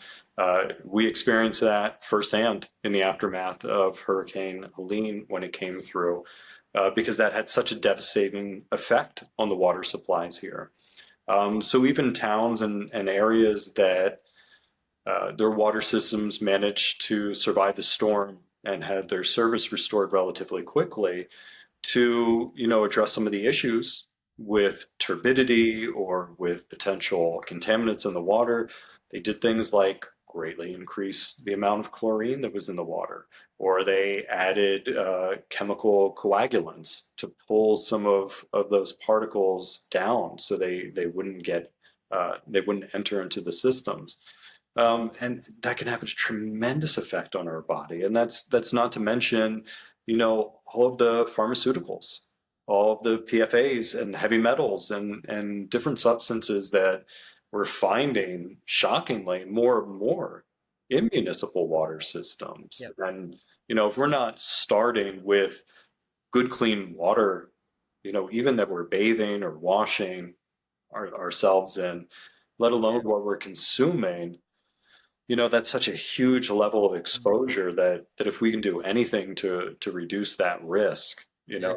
we experienced that firsthand in the aftermath of Hurricane Helene when it came through, because that had such a devastating effect on the water supplies here. So even towns and areas that their water systems managed to survive the storm and had their service restored relatively quickly to, address some of the issues with turbidity or with potential contaminants in the water. They did things like greatly increase the amount of chlorine that was in the water, or they added chemical coagulants to pull some of those particles down so they wouldn't enter into the systems. And that can have a tremendous effect on our body. And that's not to mention, all of the pharmaceuticals, all of the PFAs and heavy metals and different substances that we're finding shockingly more and more in municipal water systems. Yep. And, if we're not starting with good, clean water, even that we're bathing or washing ourselves in, let alone Yeah. what we're consuming, that's such a huge level of Mhm. exposure that if we can do anything to reduce that risk, Yeah. Yeah.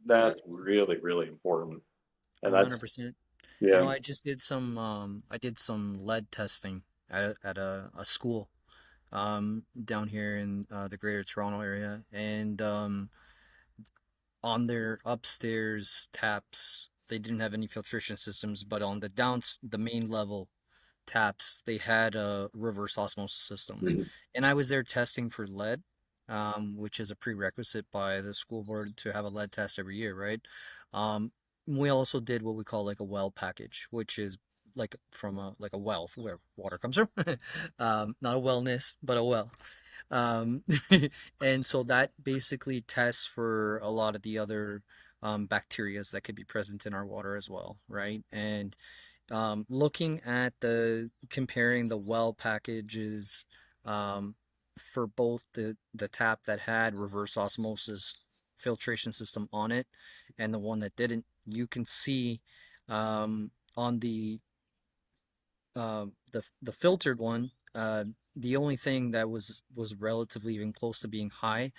that's really, really important. And that's 100%. yeah. I just did some lead testing at a school. down here in the Greater Toronto area, and on their upstairs taps, they didn't have any filtration systems, but on the main level taps, they had a reverse osmosis system. Mhm. And I was there testing for lead, which is a prerequisite by the school board to have a lead test every year, right? Um, we also did what we call like a well package, which is like from a like a well where water comes from. Not a wellness, but a well. Um, and so that basically tests for a lot of the other bacterias that could be present in our water as well, right? And looking at the comparing the well packages um, for both the tap that had reverse osmosis filtration system on it and the one that didn't, you can see on the filtered one, the only thing that was relatively even close to being high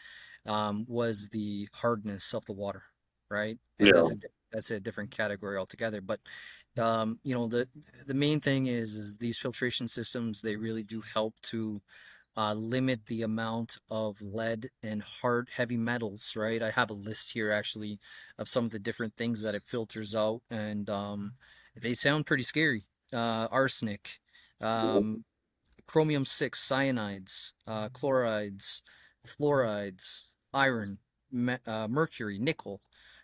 was the hardness of the water, right? And Yeah. that's a different category altogether. But you know, the main thing is these filtration systems, they really do help to limit the amount of lead and hard heavy metals, right? I have a list here actually of some of the different things that it filters out, and they sound pretty scary. Arsenic, um, chromium 6 cyanides, chlorides, fluorides, iron, mercury, nickel,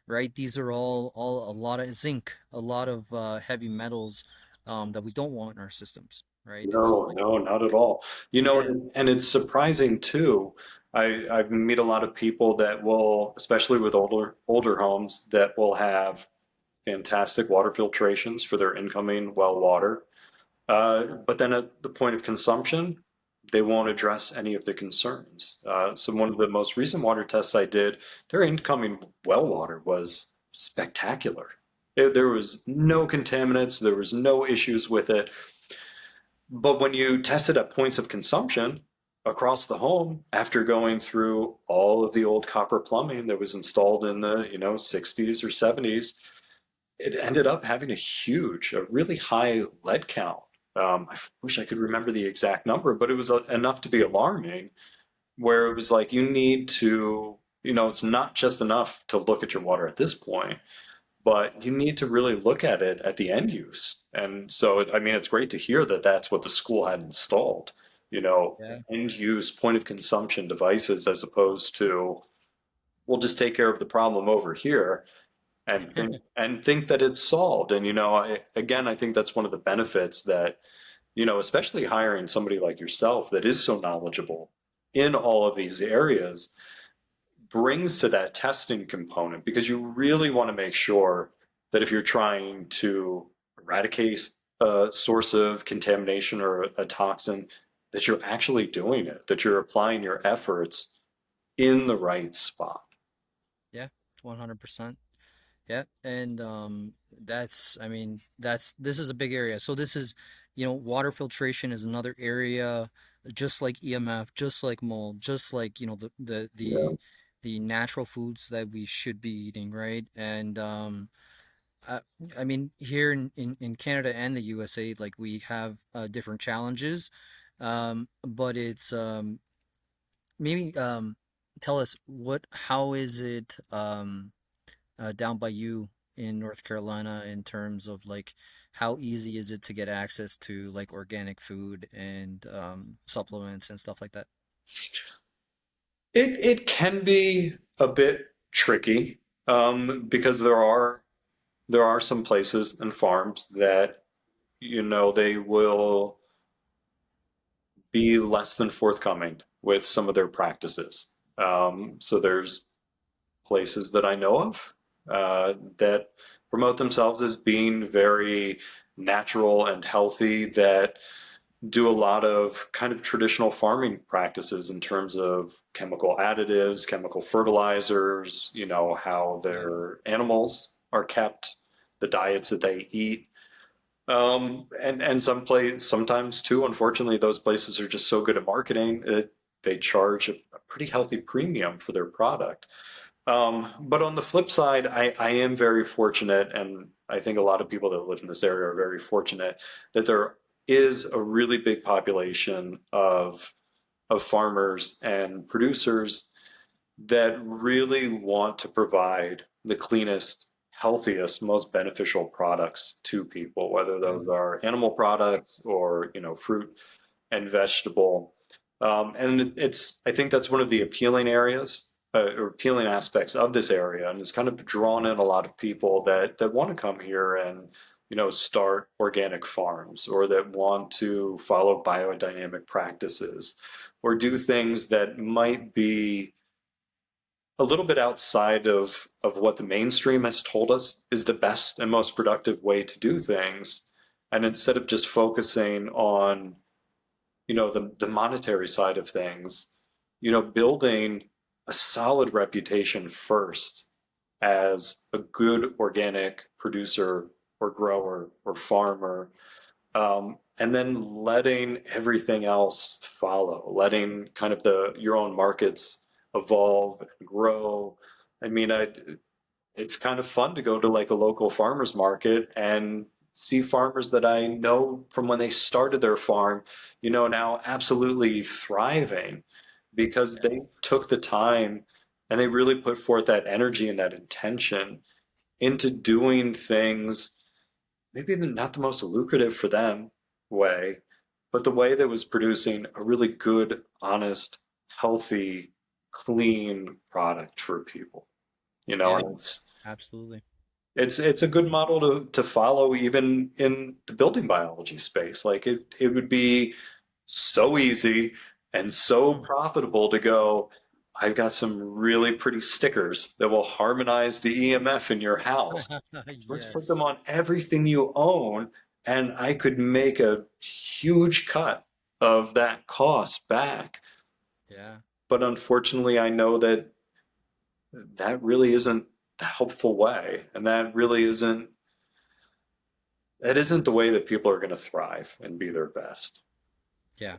right? These are all a lot of zinc, a lot of heavy metals that we don't want in our systems, right? And so No, like, no, not at all. You know, yeah, and it's surprising too. I've meet a lot of people that will, especially with older homes, that will have fantastic water filtrations for their incoming well water. But then at the point of consumption, they won't address any of the concerns. So one of the most recent water tests I did, their incoming well water was spectacular. There was no contaminants, there was no issues with it. But when you test it at points of consumption across the home, after going through all of the old copper plumbing that was installed in the, 60s or 70s, it ended up having a really high lead count. I wish I could remember the exact number, but it was enough to be alarming, where it was like you need to, it's not just enough to look at your water at this point, but you need to really look at it at the end use. And so, I mean, it's great to hear that that's what the school had installed, yeah. end use point of consumption devices as opposed to, we'll just take care of the problem over here and think that it's solved. And again, I think that's one of the benefits that, especially hiring somebody like yourself that is so knowledgeable in all of these areas brings to that testing component, because you really want to make sure that if you're trying to eradicate a source of contamination or a toxin, that you're actually doing it, that you're applying your efforts in the right spot. Yeah, 100%. Yeah, and that's I mean this is a big area. So this is, water filtration is another area, just like EMF, just like mold, just like, Yeah. the natural foods that we should be eating, right? And I, I mean here in Canada and the USA, like we have different challenges. But it's maybe tell us how is it down by you in North Carolina in terms of like how easy is it to get access to like organic food and supplements and stuff like that? It can be a bit tricky, because there are some places and farms that they will be less than forthcoming with some of their practices. So there's places that I know of that promote themselves as being very natural and healthy, that do a lot of kind of traditional farming practices in terms of chemical additives, chemical fertilizers, how Yeah. their animals are kept, the diets that they eat. And sometimes too, unfortunately, those places are just so good at marketing that they charge a pretty healthy premium for their product. But on the flip side, I am very fortunate, and I think a lot of people that live in this area are very fortunate that there is a really big population of of farmers and producers that really want to provide the cleanest, healthiest, most beneficial products to people, whether Yeah. those are animal products or, fruit and vegetable. And it's, I think that's one of the appealing areas or appealing aspects of this area, and it's kind of drawn in a lot of people that want to come here and, start organic farms, or that want to follow biodynamic practices, or do things that might be a little bit outside of what the mainstream has told us is the best and most productive way to do things. And instead of just focusing on, the monetary side of things, building a solid reputation first as a good organic producer or grower or farmer, and then letting everything else follow, letting kind of your own markets evolve and grow. I mean, it's kind of fun to go to like a local farmer's market and see farmers that I know from when they started their farm, now absolutely thriving because Yeah. they took the time and they really put forth that energy and that intention into doing things, maybe not the most lucrative for them way, but the way that was producing a really good, honest, healthy, clean product for people. Yeah, And absolutely. it's a good model to follow even in the building biology space. Like it would be so easy and so Mhm. profitable to go, I've got some really pretty stickers that will harmonize the EMF in your house. Let's put Yes. them on everything you own, and I could make a huge cut of that cost back. Yeah. But unfortunately, I know that that really isn't the helpful way, and that isn't the way that people are going to thrive and be their best. Yeah.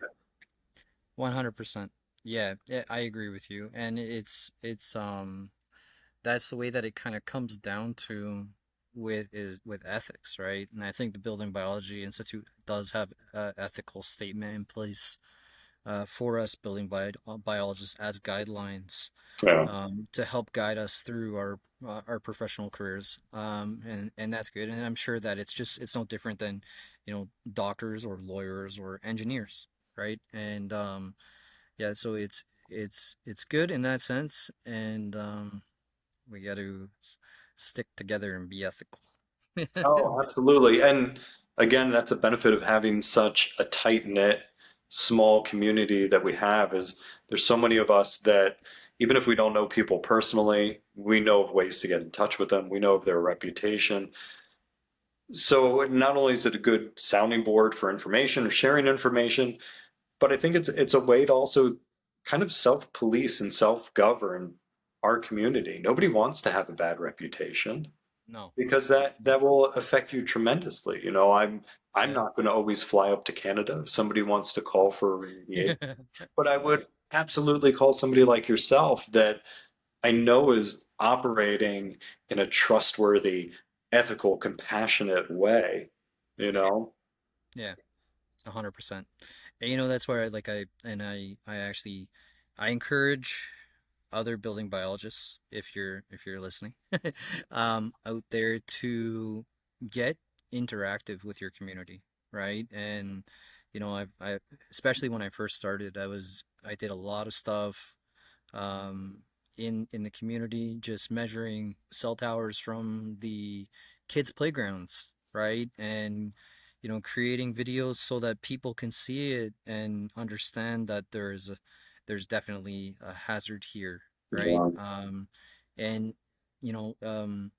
100%. Yeah, yeah, I agree with you. And it's that's the way that it kind of comes down to with ethics, right? And I think the Building Biology Institute does have a ethical statement in place for us biologists as guidelines Yeah. to help guide us through our professional careers. And that's good. And I'm sure that it's no different than, doctors or lawyers or engineers, right? And yeah, so it's good in that sense, and we got to stick together and be ethical. Oh, absolutely. And again, that's a benefit of having such a tight-knit, small community that we have is there's so many of us that even if we don't know people personally, we know of ways to get in touch with them. We know of their reputation. So not only is it a good sounding board for information or sharing information, but I think it's a way to also kind of self-police and self-govern our community. Nobody wants to have a bad reputation No, because that will affect you tremendously. I'm yeah. not going to always fly up to Canada if somebody wants to call for a remediation, but I would Right. absolutely call somebody like yourself that I know is operating in a trustworthy, ethical, compassionate way, you know? Yeah, 100%. And that's where I actually I encourage other building biologists, if you're listening, out there to get interactive with your community, right? And I especially when I first started, I did a lot of stuff um, in the community, just measuring cell towers from the kids' playgrounds, right? And creating videos so that people can see it and understand that there's definitely a hazard here, right? Yeah. And you know, um,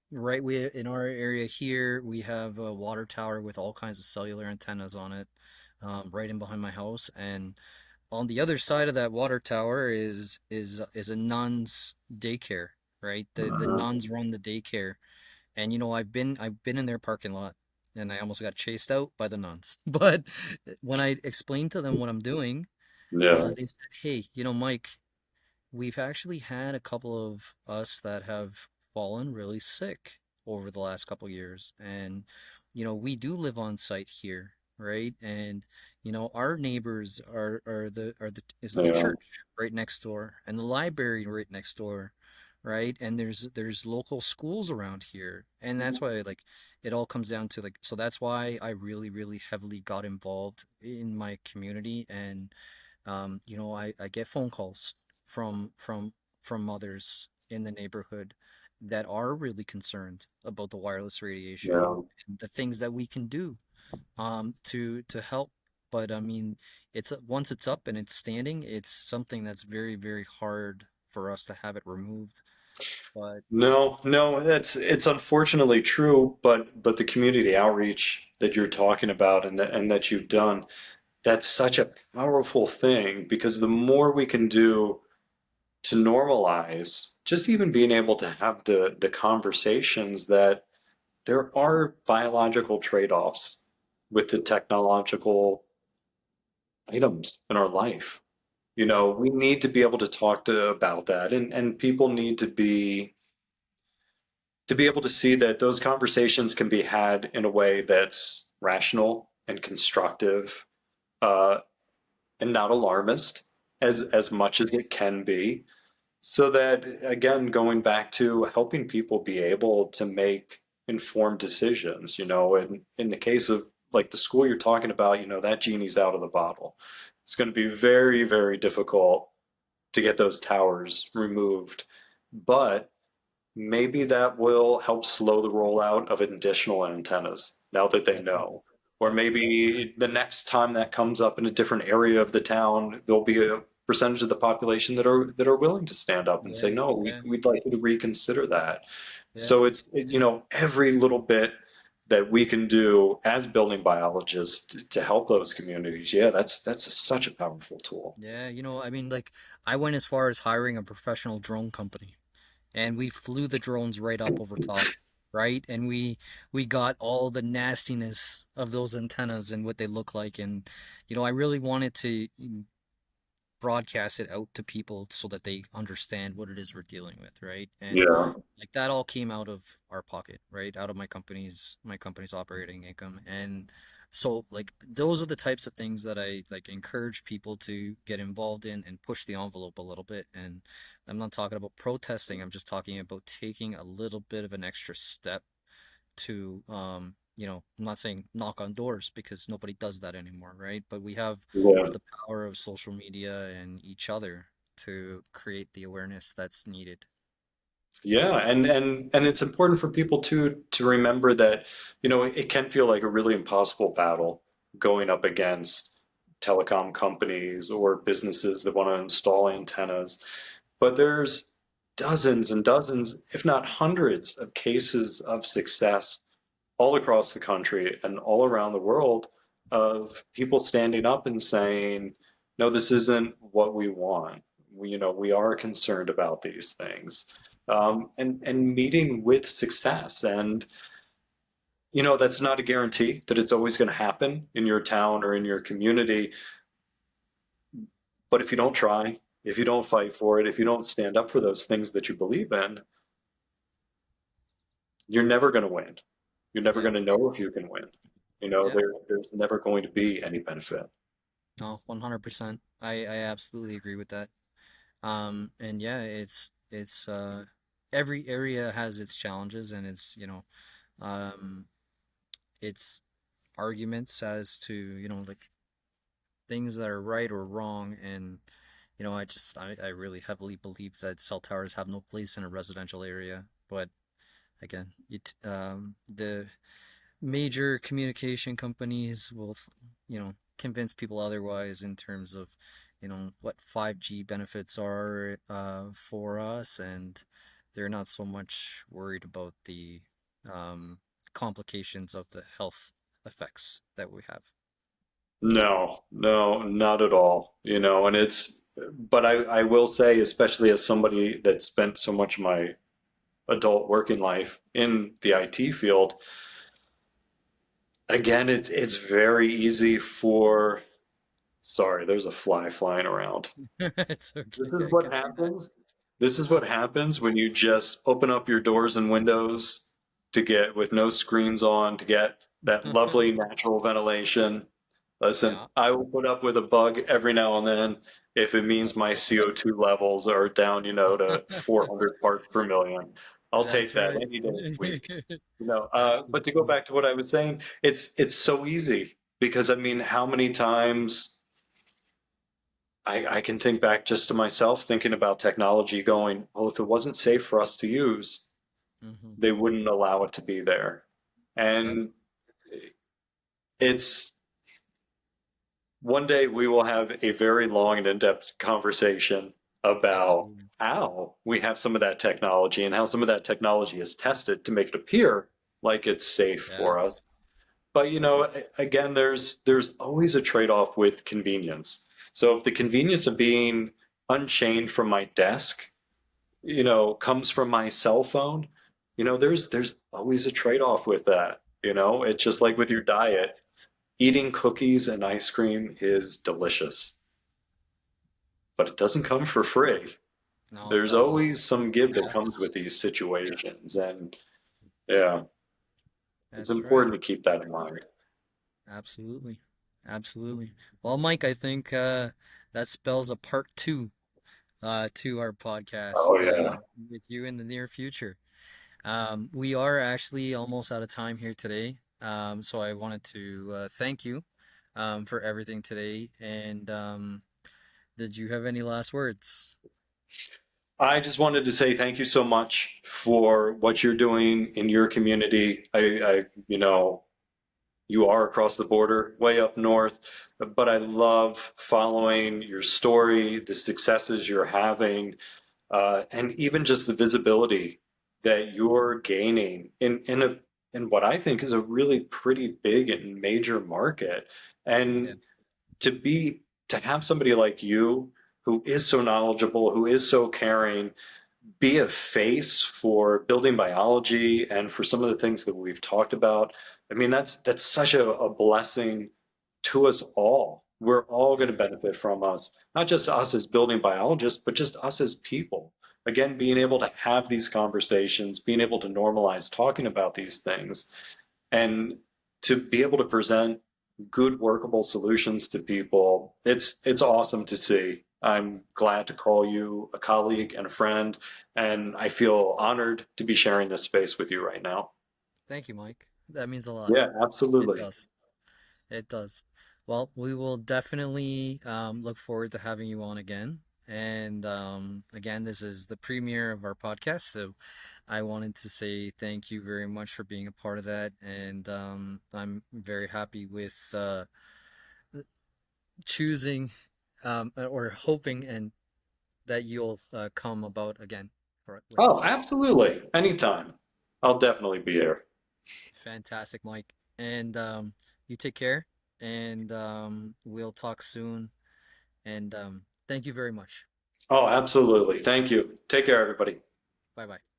right, we in our area here we have a water tower with all kinds of cellular antennas on it, right in behind my house, and on the other side of that water tower is a nuns daycare, right? The Mhm. nuns run the daycare, and I've been in their parking lot, and I almost got chased out by the nuns. But when I explained to them what I'm doing, Yeah. they said, "Hey, Mike, we've actually had a couple of us that have fallen really sick over the last couple years, and we do live on site here." right? And our neighbors are the is the Yeah. church right next door and the library right next door, right? And there's local schools around here, and that's why like it all comes down to like so that's why I really really heavily got involved in my community. And I get phone calls from mothers in the neighborhood that are really concerned about the wireless radiation Yeah. and the things that we can do to help. But I mean, it's once it's up and it's standing, it's something that's very very hard for us to have it removed. But No, no, it's unfortunately true, but the community outreach that you're talking about and that you've done, that's such a powerful thing because the more we can do to normalize just even being able to have the conversations that there are biological trade-offs with the technological items in our life. yeah, We need to be able to talk about that and people need to be able to see that those conversations can be had in a way that's rational and constructive, uh, and not alarmist as much as it can be. So that, again, going back to helping people be able to make informed decisions, and in the case of like the school you're talking about, that genie's out of the bottle. It's going to be very, very difficult to get those towers removed. But maybe that will help slow the rollout of additional antennas now that they definitely, know. Or definitely. maybe the next time that comes up in a different area of the town, there'll be a percentage of the population that are willing to stand up and say, Yeah, no, yeah, we'd like you to reconsider that. yeah, So every little bit that we can do as building biologists to help those communities. Yeah, that's such a powerful tool. yeah. I mean, like I went as far as hiring a professional drone company, and we flew the drones right up over top, right? And we got all the nastiness of those antennas and what they look like. And I really wanted to broadcast it out to people so that they understand what it is we're dealing with, right? And Yeah. like that all came out of our pocket, right? Out of my company's operating income. And so like those are the types of things that I like encourage people to get involved in and push the envelope a little bit. And I'm not talking about protesting, I'm just talking about taking a little bit of an extra step to I'm not saying knock on doors because nobody does that anymore, right? But we have Yeah. the power of social media and each other to create the awareness that's needed. Yeah, and it's important for people to remember that, it can feel like a really impossible battle going up against telecom companies or businesses that want to install antennas. But there's dozens and dozens, if not hundreds, of cases of success all across the country and all around the world of people standing up and saying, no, this isn't what we want. We are concerned about these things, and meeting with success. And that's not a guarantee that it's always going to happen in your town or in your community. But if you don't try, if you don't fight for it, if you don't stand up for those things that you believe in, you're never going to win. You're never Yeah, going to know if you can win. yeah. There's never going to be any benefit. No, 100%. I absolutely agree with that. And yeah, it's every area has its challenges and um its arguments as to, like things that are right or wrong. And I really heavily believe that cell towers have no place in a residential area. But again, the major communication companies will convince people otherwise in terms of what 5G benefits are for us. And they're not so much worried about the um, complications of the health effects that we have. No, no, not at all. But I will say, especially as somebody that spent so much of my adult working life in the IT field, again, it's very easy for, sorry, there's a fly flying around. It's This okay. is I what can see that. happens. This is what happens when you just open up your doors and windows with no screens on, to get that lovely natural ventilation. Listen, Yeah, I will put up with a bug every now and then if it means that's my right. CO2 levels are down, to 400 parts per million. I'll take That's that right. any day of the week. But to go Absolutely. back to what I was saying, it's so easy because I mean, how many times I can think back just to myself thinking about technology going, well, if it wasn't safe for us to use, Hmm. they wouldn't allow it to be there. Yep, And it's one day we will have a very long and in-depth conversation about absolutely. how we have some of that technology and how some of that technology is tested to make it appear like it's safe Yeah. for us. But Hmm. again, there's always a trade-off with convenience. So if the convenience of being unchained from my desk, comes from my cell phone, there's always a trade-off with that. It's just like with your diet. Eating cookies and ice cream is delicious, but it doesn't come for free. No, it There's doesn't. always some give that Yeah, comes with these situations. And yeah, it's that's right. important to keep that in mind. Absolutely. Absolutely. Well, Mike, I think that spells a part two to our Oh, podcast yeah. with you in the near future. We are actually almost out of time here today. So I wanted to thank you for everything today. And did you have any last words? I just wanted to say thank you so much for what you're doing in your community. You are across the border, way up north, but I love following your story, the successes you're having, and even just the visibility that you're gaining in what I think is a really pretty big and major market. Yeah, And to be to have somebody like you who is so knowledgeable, who is so caring, be a face for building biology and for some of the things that we've talked about. I mean, that's such a blessing to us all. We're all going to yeah, benefit from us, not just us as building biologists, but just us as people. Again, being able to have these conversations, being able to normalize talking about these things, and to be able to present good workable solutions to people, it's awesome to see. I'm glad to call you a colleague and a friend, and I feel honored to be sharing this space with you right now. thank you, Mike. That means a lot. Yeah, It absolutely. does. It does. Well, we will definitely look forward to having you on again. And again, this is the premiere of our podcast, so I wanted to say thank you very much for being a part of that. And I'm very happy with choosing or hoping and that you'll come about again with Oh, us. absolutely. Anytime. I'll definitely be here. Fantastic, Mike. And you take care, and we'll talk soon. And thank you very much. Oh, absolutely. Thank you. Take care, everybody. Bye bye.